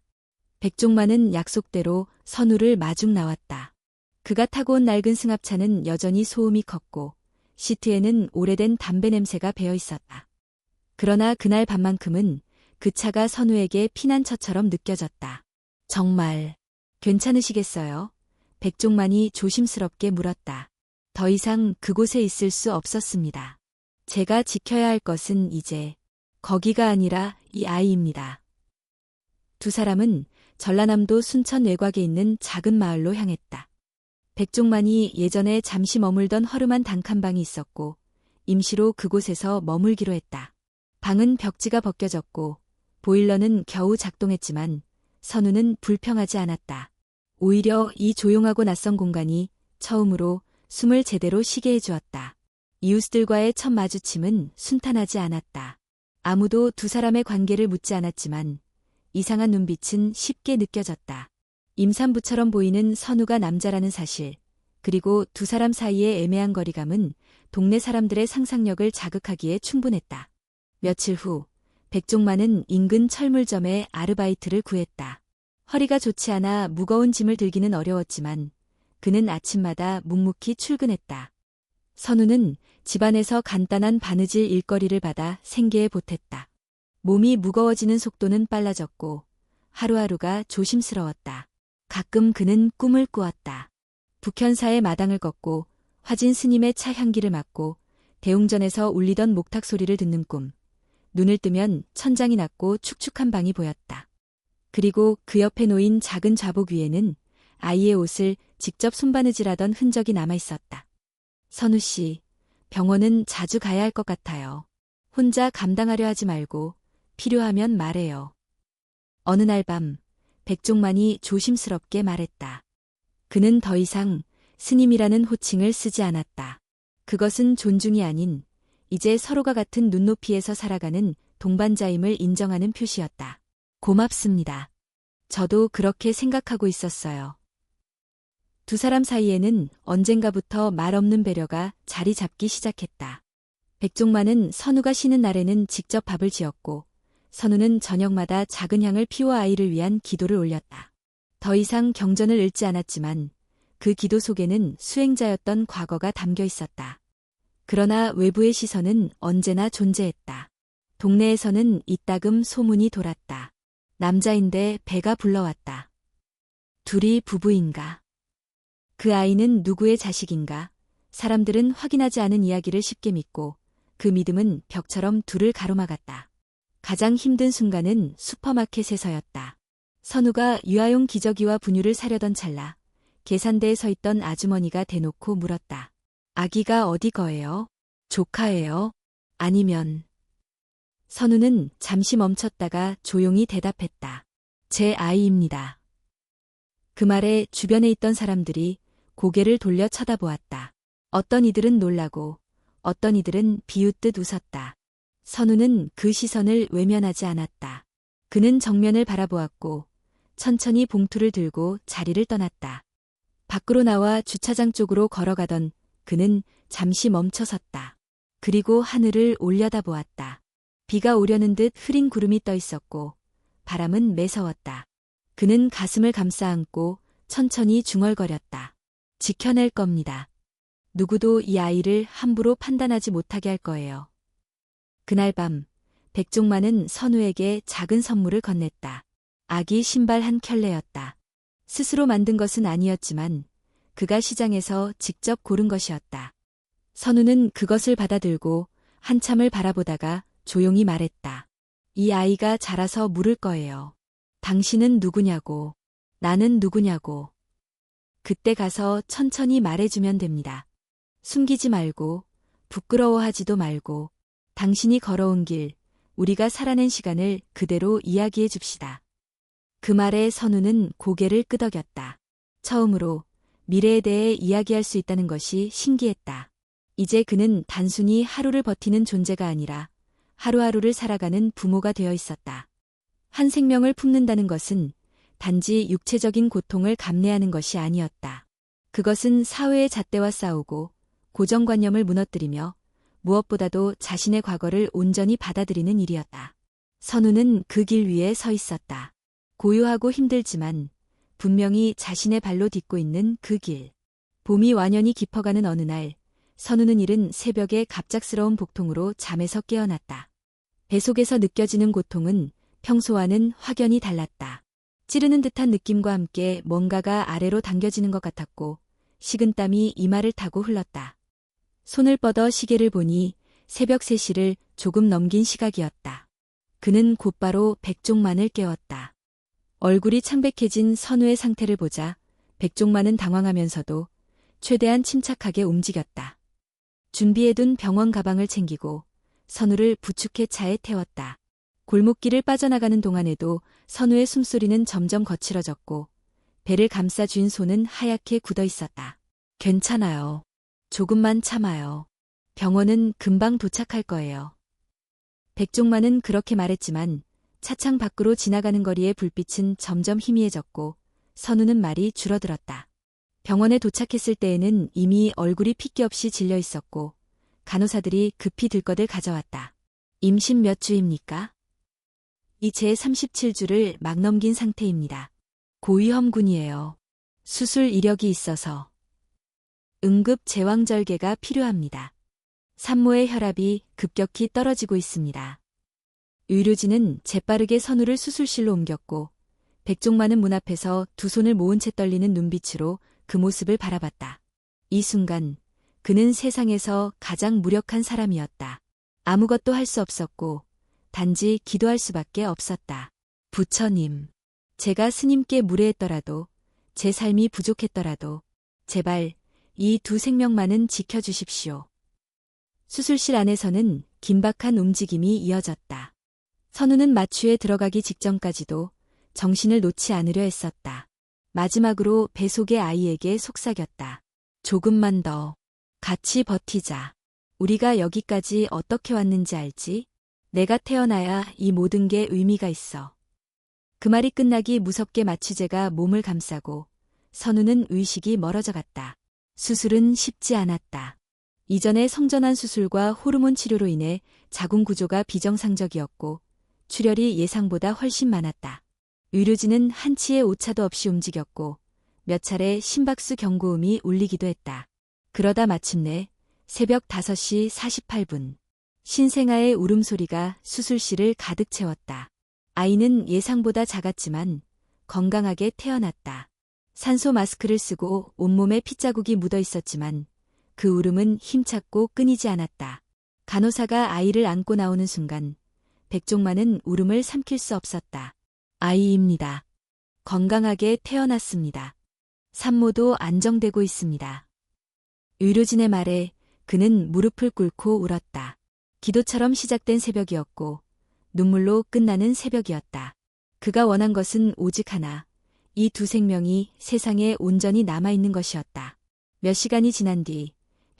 백종만은 약속대로 선우를 마중 나왔다. 그가 타고 온 낡은 승합차는 여전히 소음이 컸고 시트에는 오래된 담배 냄새가 배어 있었다. 그러나 그날 밤만큼은 그 차가 선우에게 피난처처럼 느껴졌다. 정말 괜찮으시겠어요? 백종만이 조심스럽게 물었다. 더 이상 그곳에 있을 수 없었습니다. 제가 지켜야 할 것은 이제 거기가 아니라 이 아이입니다. 두 사람은 전라남도 순천 외곽에 있는 작은 마을로 향했다. 백종만이 예전에 잠시 머물던 허름한 단칸방이 있었고 임시로 그곳에서 머물기로 했다. 방은 벽지가 벗겨졌고 보일러는 겨우 작동했지만 선우는 불평하지 않았다. 오히려 이 조용하고 낯선 공간이 처음으로 숨을 제대로 쉬게 해주었다. 이웃들과의 첫 마주침은 순탄하지 않았다. 아무도 두 사람의 관계를 묻지 않았지만 이상한 눈빛은 쉽게 느껴졌다. 임산부처럼 보이는 선우가 남자라는 사실, 그리고 두 사람 사이의 애매한 거리감은 동네 사람들의 상상력을 자극하기에 충분했다. 며칠 후, 백종만은 인근 철물점에 아르바이트를 구했다. 허리가 좋지 않아 무거운 짐을 들기는 어려웠지만 그는 아침마다 묵묵히 출근했다. 선우는 집안에서 간단한 바느질 일거리를 받아 생계에 보탰다. 몸이 무거워지는 속도는 빨라졌고 하루하루가 조심스러웠다. 가끔 그는 꿈을 꾸었다. 북현사의 마당을 걷고 화진 스님의 차 향기를 맡고 대웅전에서 울리던 목탁 소리를 듣는 꿈. 눈을 뜨면 천장이 낮고 축축한 방이 보였다. 그리고 그 옆에 놓인 작은 좌복 위에는 아이의 옷을 직접 손바느질하던 흔적이 남아있었다. 선우 씨, 병원은 자주 가야 할 것 같아요. 혼자 감당하려 하지 말고 필요하면 말해요. 어느 날 밤, 백종만이 조심스럽게 말했다. 그는 더 이상 스님이라는 호칭을 쓰지 않았다. 그것은 존중이 아닌 이제 서로가 같은 눈높이에서 살아가는 동반자임을 인정하는 표시였다. 고맙습니다. 저도 그렇게 생각하고 있었어요. 두 사람 사이에는 언젠가부터 말 없는 배려가 자리 잡기 시작했다. 백종만은 선우가 쉬는 날에는 직접 밥을 지었고 선우는 저녁마다 작은 향을 피워 아이를 위한 기도를 올렸다. 더 이상 경전을 읽지 않았지만 그 기도 속에는 수행자였던 과거가 담겨 있었다. 그러나 외부의 시선은 언제나 존재했다. 동네에서는 이따금 소문이 돌았다. 남자인데 배가 불러왔다. 둘이 부부인가? 그 아이는 누구의 자식인가? 사람들은 확인하지 않은 이야기를 쉽게 믿고 그 믿음은 벽처럼 둘을 가로막았다. 가장 힘든 순간은 슈퍼마켓에서였다. 선우가 유아용 기저귀와 분유를 사려던 찰나 계산대에 서 있던 아주머니가 대놓고 물었다. 아기가 어디 거예요? 조카예요? 아니면... 선우는 잠시 멈췄다가 조용히 대답했다. 제 아이입니다. 그 말에 주변에 있던 사람들이 고개를 돌려 쳐다보았다. 어떤 이들은 놀라고 어떤 이들은 비웃듯 웃었다. 선우는 그 시선을 외면하지 않았다. 그는 정면을 바라보았고 천천히 봉투를 들고 자리를 떠났다. 밖으로 나와 주차장 쪽으로 걸어가던 그는 잠시 멈춰섰다. 그리고 하늘을 올려다보았다. 비가 오려는 듯 흐린 구름이 떠 있었고 바람은 매서웠다. 그는 가슴을 감싸 안고 천천히 중얼거렸다. 지켜낼 겁니다. 누구도 이 아이를 함부로 판단하지 못하게 할 거예요. 그날 밤 백종만은 선우에게 작은 선물을 건넸다. 아기 신발 한 켤레였다. 스스로 만든 것은 아니었지만 그가 시장에서 직접 고른 것이었다. 선우는 그것을 받아들고 한참을 바라보다가 조용히 말했다. 이 아이가 자라서 물을 거예요. 당신은 누구냐고, 나는 누구냐고. 그때 가서 천천히 말해주면 됩니다. 숨기지 말고, 부끄러워하지도 말고, 당신이 걸어온 길, 우리가 살아낸 시간을 그대로 이야기해 줍시다. 그 말에 선우는 고개를 끄덕였다. 처음으로 미래에 대해 이야기할 수 있다는 것이 신기했다. 이제 그는 단순히 하루를 버티는 존재가 아니라 하루하루를 살아가는 부모가 되어 있었다. 한 생명을 품는다는 것은 단지 육체적인 고통을 감내하는 것이 아니었다. 그것은 사회의 잣대와 싸우고 고정관념을 무너뜨리며 무엇보다도 자신의 과거를 온전히 받아들이는 일이었다. 선우는 그 길 위에 서 있었다. 고요하고 힘들지만 분명히 자신의 발로 딛고 있는 그 길. 봄이 완연히 깊어가는 어느 날, 선우는 이른 새벽에 갑작스러운 복통으로 잠에서 깨어났다. 배 속에서 느껴지는 고통은 평소와는 확연히 달랐다. 찌르는 듯한 느낌과 함께 뭔가가 아래로 당겨지는 것 같았고 식은땀이 이마를 타고 흘렀다. 손을 뻗어 시계를 보니 새벽 3시를 조금 넘긴 시각이었다. 그는 곧바로 백종만을 깨웠다. 얼굴이 창백해진 선우의 상태를 보자 백종만은 당황하면서도 최대한 침착하게 움직였다. 준비해둔 병원 가방을 챙기고 선우를 부축해 차에 태웠다. 골목길을 빠져나가는 동안에도 선우의 숨소리는 점점 거칠어졌고 배를 감싸쥔 손은 하얗게 굳어 있었다. 괜찮아요. 조금만 참아요. 병원은 금방 도착할 거예요. 백종만은 그렇게 말했지만 차창 밖으로 지나가는 거리의 불빛은 점점 희미해졌고 선우는 말이 줄어들었다. 병원에 도착했을 때에는 이미 얼굴이 핏기 없이 질려 있었고 간호사들이 급히 들것을 가져왔다. 임신 몇 주입니까? 이 제 37주를 막 넘긴 상태입니다. 고위험군이에요. 수술 이력이 있어서 응급 제왕절개가 필요합니다. 산모의 혈압이 급격히 떨어지고 있습니다. 의료진은 재빠르게 선우를 수술실로 옮겼고 백종만은 문 앞에서 두 손을 모은 채 떨리는 눈빛으로 그 모습을 바라봤다. 이 순간 그는 세상에서 가장 무력한 사람이었다. 아무것도 할 수 없었고 단지 기도할 수밖에 없었다. 부처님, 제가 스님께 무례했더라도 제 삶이 부족했더라도 제발 이 두 생명만은 지켜주십시오. 수술실 안에서는 긴박한 움직임이 이어졌다. 선우는 마취에 들어가기 직전까지도 정신을 놓지 않으려 했었다. 마지막으로 배 속의 아이에게 속삭였다. 조금만 더 같이 버티자. 우리가 여기까지 어떻게 왔는지 알지? 내가 태어나야 이 모든 게 의미가 있어. 그 말이 끝나기 무섭게 마취제가 몸을 감싸고 선우는 의식이 멀어져 갔다. 수술은 쉽지 않았다. 이전의 성전환 수술과 호르몬 치료로 인해 자궁 구조가 비정상적이었고 출혈이 예상보다 훨씬 많았다. 의료진은 한치의 오차도 없이 움직였고 몇 차례 심박수 경고음이 울리기도 했다. 그러다 마침내 새벽 5시 48분. 신생아의 울음소리가 수술실을 가득 채웠다. 아이는 예상보다 작았지만 건강하게 태어났다. 산소 마스크를 쓰고 온몸에 핏자국이 묻어 있었지만 그 울음은 힘찼고 끊이지 않았다. 간호사가 아이를 안고 나오는 순간 백종만은 울음을 삼킬 수 없었다. 아이입니다. 건강하게 태어났습니다. 산모도 안정되고 있습니다. 의료진의 말에 그는 무릎을 꿇고 울었다. 기도처럼 시작된 새벽이었고 눈물로 끝나는 새벽이었다. 그가 원한 것은 오직 하나, 이 두 생명이 세상에 온전히 남아있는 것이었다. 몇 시간이 지난 뒤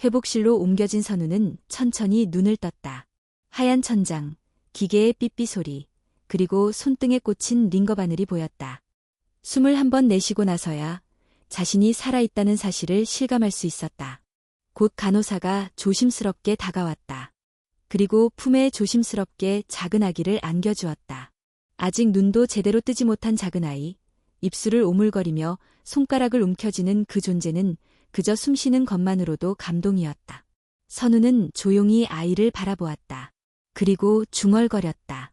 회복실로 옮겨진 선우는 천천히 눈을 떴다. 하얀 천장, 기계의 삐삐 소리, 그리고 손등에 꽂힌 링거 바늘이 보였다. 숨을 한 번 내쉬고 나서야 자신이 살아있다는 사실을 실감할 수 있었다. 곧 간호사가 조심스럽게 다가왔다. 그리고 품에 조심스럽게 작은 아기를 안겨주었다. 아직 눈도 제대로 뜨지 못한 작은 아이, 입술을 오물거리며 손가락을 움켜쥐는 그 존재는 그저 숨쉬는 것만으로도 감동이었다. 선우는 조용히 아이를 바라보았다. 그리고 중얼거렸다.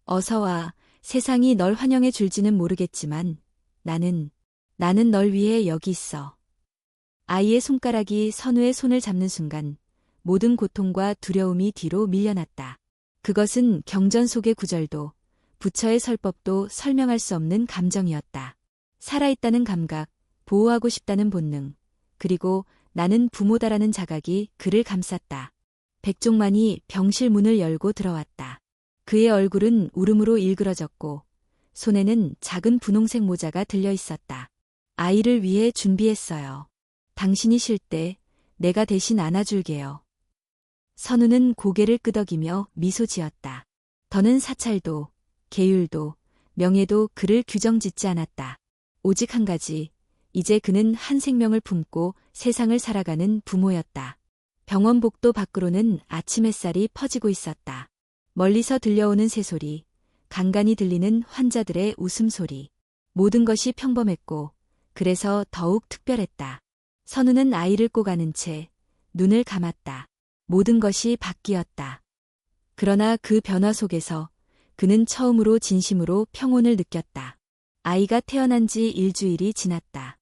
어서 와, 세상이 널 환영해 줄지는 모르겠지만 나는 널 위해 여기 있어. 아이의 손가락이 선우의 손을 잡는 순간 모든 고통과 두려움이 뒤로 밀려났다. 그것은 경전 속의 구절도 부처의 설법도 설명할 수 없는 감정이었다. 살아있다는 감각, 보호하고 싶다는 본능, 그리고 나는 부모다라는 자각이 그를 감쌌다. 백종만이 병실 문을 열고 들어왔다. 그의 얼굴은 울음으로 일그러졌고 손에는 작은 분홍색 모자가 들려 있었다. 아이를 위해 준비했어요. 당신이 쉴 때 내가 대신 안아줄게요. 선우는 고개를 끄덕이며 미소 지었다. 더는 사찰도, 계율도, 명예도 그를 규정짓지 않았다. 오직 한 가지, 이제 그는 한 생명을 품고 세상을 살아가는 부모였다. 병원 복도 밖으로는 아침 햇살이 퍼지고 있었다. 멀리서 들려오는 새소리, 간간이 들리는 환자들의 웃음소리. 모든 것이 평범했고 그래서 더욱 특별했다. 선우는 아이를 꼭 안은 채 눈을 감았다. 모든 것이 바뀌었다. 그러나 그 변화 속에서 그는 처음으로 진심으로 평온을 느꼈다. 아이가 태어난 지 일주일이 지났다.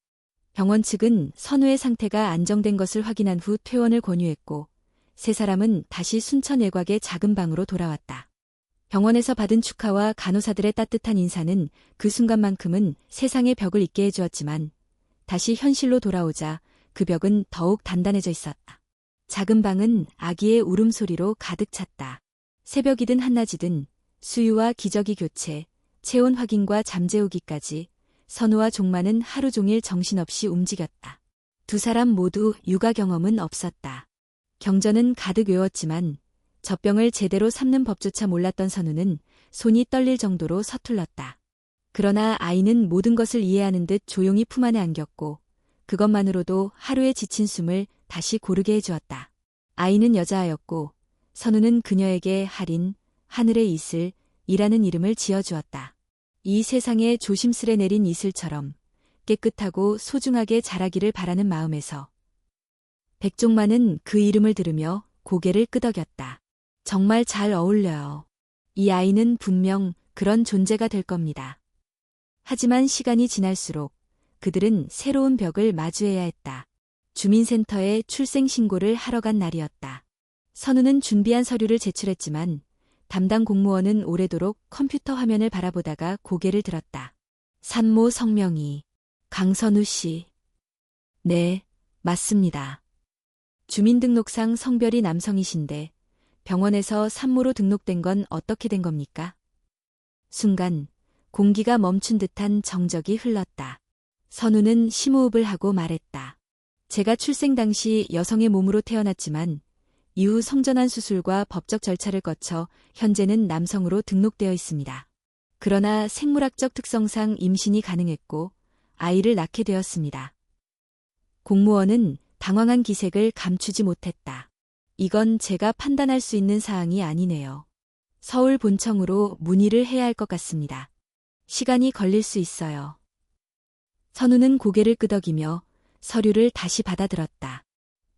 병원 측은 선우의 상태가 안정된 것을 확인한 후 퇴원을 권유했고 세 사람은 다시 순천 외곽의 작은 방으로 돌아왔다. 병원에서 받은 축하와 간호사들의 따뜻한 인사는 그 순간만큼은 세상의 벽을 잊게 해주었지만 다시 현실로 돌아오자 그 벽은 더욱 단단해져 있었다. 작은 방은 아기의 울음소리로 가득 찼다. 새벽이든 한낮이든 수유와 기저귀 교체, 체온 확인과 잠재우기까지 선우와 종마는 하루 종일 정신없이 움직였다. 두 사람 모두 육아 경험은 없었다. 경전은 가득 외웠지만 젖병을 제대로 삼는 법조차 몰랐던 선우는 손이 떨릴 정도로 서툴렀다. 그러나 아이는 모든 것을 이해하는 듯 조용히 품 안에 안겼고 그것만으로도 하루의 지친 숨을 다시 고르게 해주었다. 아이는 여자아였고 선우는 그녀에게 할인, 하늘의 이슬, 이라는 이름을 지어주었다. 이 세상에 조심스레 내린 이슬처럼 깨끗하고 소중하게 자라기를 바라는 마음에서 백종만은 그 이름을 들으며 고개를 끄덕였다. 정말 잘 어울려요. 이 아이는 분명 그런 존재가 될 겁니다. 하지만 시간이 지날수록 그들은 새로운 벽을 마주해야 했다. 주민센터에 출생신고를 하러 간 날이었다. 선우는 준비한 서류를 제출했지만 담당 공무원은 오래도록 컴퓨터 화면을 바라보다가 고개를 들었다. 산모 성명이 강선우 씨. 네, 맞습니다. 주민등록상 성별이 남성이신데 병원에서 산모로 등록된 건 어떻게 된 겁니까? 순간 공기가 멈춘 듯한 정적이 흘렀다. 선우는 심호흡을 하고 말했다. 제가 출생 당시 여성의 몸으로 태어났지만 이후 성전환 수술과 법적 절차를 거쳐 현재는 남성으로 등록되어 있습니다. 그러나 생물학적 특성상 임신이 가능했고 아이를 낳게 되었습니다. 공무원은 당황한 기색을 감추지 못했다. 이건 제가 판단할 수 있는 사항이 아니네요. 서울 본청으로 문의를 해야 할 것 같습니다. 시간이 걸릴 수 있어요. 선우는 고개를 끄덕이며 서류를 다시 받아들었다.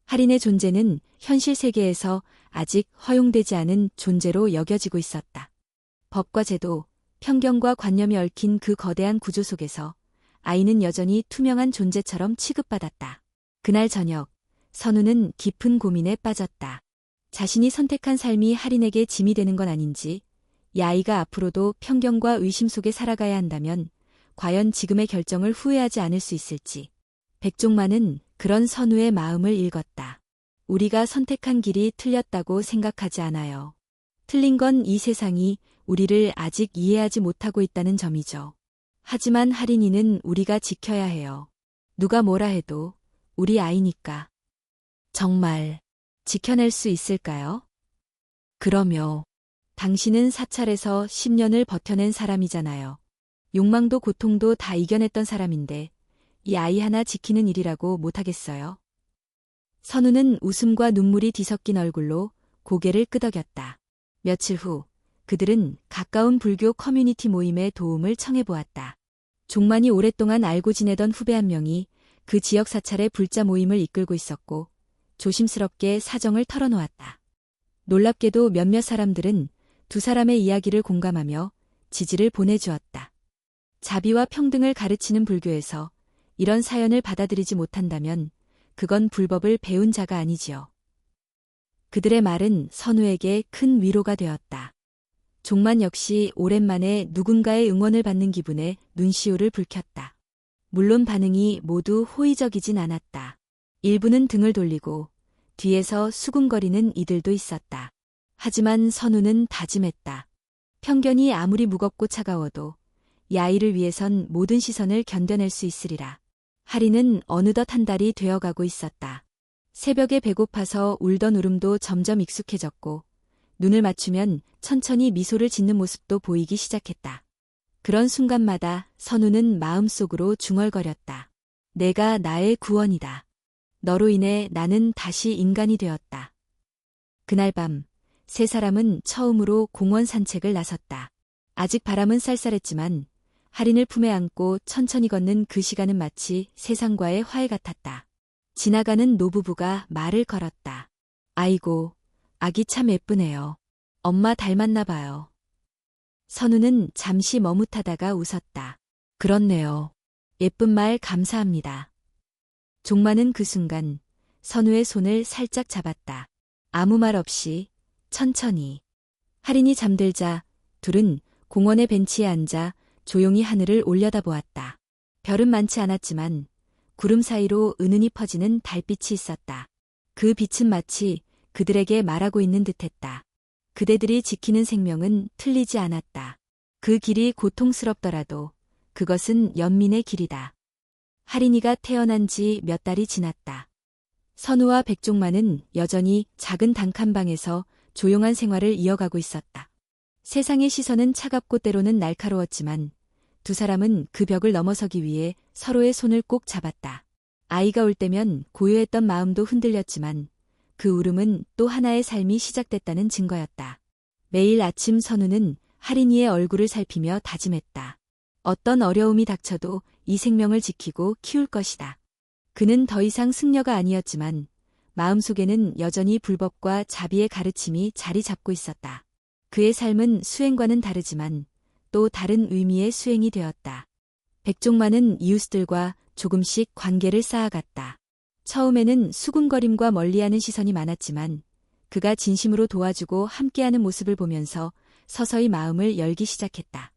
할인의 존재는 현실 세계에서 아직 허용되지 않은 존재로 여겨지고 있었다. 법과 제도, 편견과 관념이 얽힌 그 거대한 구조 속에서 아이는 여전히 투명한 존재처럼 취급받았다. 그날 저녁, 선우는 깊은 고민에 빠졌다. 자신이 선택한 삶이 할인에게 짐이 되는 건 아닌지, 이 아이가 앞으로도 편견과 의심 속에 살아가야 한다면 과연 지금의 결정을 후회하지 않을 수 있을지. 백종만은 그런 선우의 마음을 읽었다. 우리가 선택한 길이 틀렸다고 생각하지 않아요. 틀린 건 이 세상이 우리를 아직 이해하지 못하고 있다는 점이죠. 하지만 할인이는 우리가 지켜야 해요. 누가 뭐라 해도 우리 아이니까. 정말 지켜낼 수 있을까요? 그럼요. 당신은 사찰에서 10년을 버텨낸 사람이잖아요. 욕망도 고통도 다 이겨냈던 사람인데 이 아이 하나 지키는 일이라고 못하겠어요? 선우는 웃음과 눈물이 뒤섞인 얼굴로 고개를 끄덕였다. 며칠 후 그들은 가까운 불교 커뮤니티 모임에 도움을 청해보았다. 종만이 오랫동안 알고 지내던 후배 한 명이 그 지역 사찰의 불자 모임을 이끌고 있었고 조심스럽게 사정을 털어놓았다. 놀랍게도 몇몇 사람들은 두 사람의 이야기를 공감하며 지지를 보내주었다. 자비와 평등을 가르치는 불교에서 이런 사연을 받아들이지 못한다면 그건 불법을 배운 자가 아니지요. 그들의 말은 선우에게 큰 위로가 되었다. 종만 역시 오랜만에 누군가의 응원을 받는 기분에 눈시울을 붉혔다. 물론 반응이 모두 호의적이진 않았다. 일부는 등을 돌리고 뒤에서 수군거리는 이들도 있었다. 하지만 선우는 다짐했다. 편견이 아무리 무겁고 차가워도 이 아이를 위해선 모든 시선을 견뎌낼 수 있으리라. 할인은 어느덧 한 달이 되어가고 있었다. 새벽에 배고파서 울던 울음도 점점 익숙해졌고 눈을 맞추면 천천히 미소를 짓는 모습도 보이기 시작했다. 그런 순간마다 선우는 마음속으로 중얼거렸다. 내가 나의 구원이다. 너로 인해 나는 다시 인간이 되었다. 그날 밤, 세 사람은 처음으로 공원 산책을 나섰다. 아직 바람은 쌀쌀했지만 할인을 품에 안고 천천히 걷는 그 시간은 마치 세상과의 화해 같았다. 지나가는 노부부가 말을 걸었다. 아이고, 아기 참 예쁘네요. 엄마 닮았나 봐요. 선우는 잠시 머뭇하다가 웃었다. 그렇네요. 예쁜 말 감사합니다. 종마는 그 순간 선우의 손을 살짝 잡았다. 아무 말 없이 천천히. 할인이 잠들자 둘은 공원의 벤치에 앉아 조용히 하늘을 올려다보았다. 별은 많지 않았지만 구름 사이로 은은히 퍼지는 달빛이 있었다. 그 빛은 마치 그들에게 말하고 있는 듯했다. 그대들이 지키는 생명은 틀리지 않았다. 그 길이 고통스럽더라도 그것은 연민의 길이다. 할인이가 태어난 지 몇 달이 지났다. 선우와 백종만은 여전히 작은 단칸방에서 조용한 생활을 이어가고 있었다. 세상의 시선은 차갑고 때로는 날카로웠지만 두 사람은 그 벽을 넘어서기 위해 서로의 손을 꼭 잡았다. 아이가 올 때면 고요했던 마음도 흔들렸지만 그 울음은 또 하나의 삶이 시작됐다는 증거였다. 매일 아침 선우는 할인이의 얼굴을 살피며 다짐했다. 어떤 어려움이 닥쳐도 이 생명을 지키고 키울 것이다. 그는 더 이상 승려가 아니었지만 마음속에는 여전히 불법과 자비의 가르침이 자리 잡고 있었다. 그의 삶은 수행과는 다르지만 또 다른 의미의 수행이 되었다. 백종만은 이웃들과 조금씩 관계를 쌓아갔다. 처음에는 수군거림과 멀리하는 시선이 많았지만 그가 진심으로 도와주고 함께하는 모습을 보면서 서서히 마음을 열기 시작했다.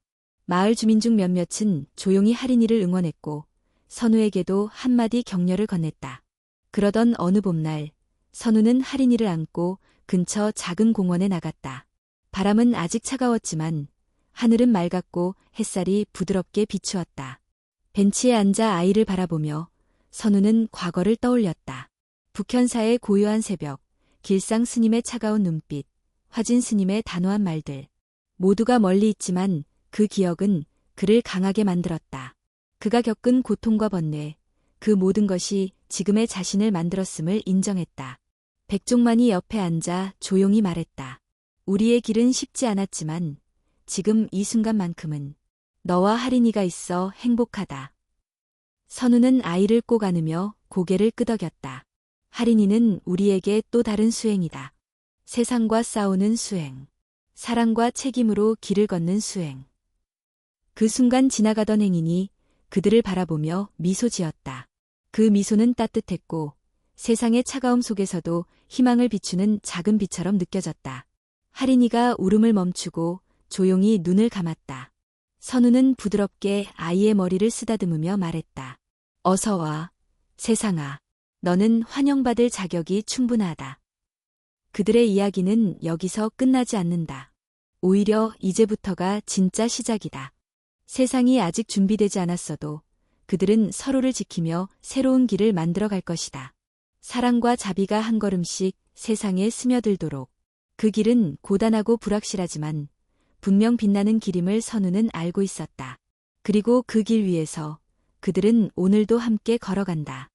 마을 주민 중 몇몇은 조용히 할인이를 응원했고 선우에게도 한마디 격려를 건넸다. 그러던 어느 봄날 선우는 할인이를 안고 근처 작은 공원에 나갔다. 바람은 아직 차가웠지만 하늘은 맑았고 햇살이 부드럽게 비추었다. 벤치에 앉아 아이를 바라보며 선우는 과거를 떠올렸다. 북현사의 고요한 새벽, 길상 스님의 차가운 눈빛, 화진 스님의 단호한 말들. 모두가 멀리 있지만 그 기억은 그를 강하게 만들었다. 그가 겪은 고통과 번뇌, 그 모든 것이 지금의 자신을 만들었음을 인정했다. 백종만이 옆에 앉아 조용히 말했다. 우리의 길은 쉽지 않았지만 지금 이 순간만큼은 너와 할인이가 있어 행복하다. 선우는 아이를 꼭 안으며 고개를 끄덕였다. 할인이는 우리에게 또 다른 수행이다. 세상과 싸우는 수행. 사랑과 책임으로 길을 걷는 수행. 그 순간 지나가던 행인이 그들을 바라보며 미소 지었다. 그 미소는 따뜻했고 세상의 차가움 속에서도 희망을 비추는 작은 빛처럼 느껴졌다. 할인이가 울음을 멈추고 조용히 눈을 감았다. 선우는 부드럽게 아이의 머리를 쓰다듬으며 말했다. 어서 와, 세상아. 너는 환영받을 자격이 충분하다. 그들의 이야기는 여기서 끝나지 않는다. 오히려 이제부터가 진짜 시작이다. 세상이 아직 준비되지 않았어도 그들은 서로를 지키며 새로운 길을 만들어갈 것이다. 사랑과 자비가 한 걸음씩 세상에 스며들도록. 그 길은 고단하고 불확실하지만 분명 빛나는 길임을 선우는 알고 있었다. 그리고 그 길 위에서 그들은 오늘도 함께 걸어간다.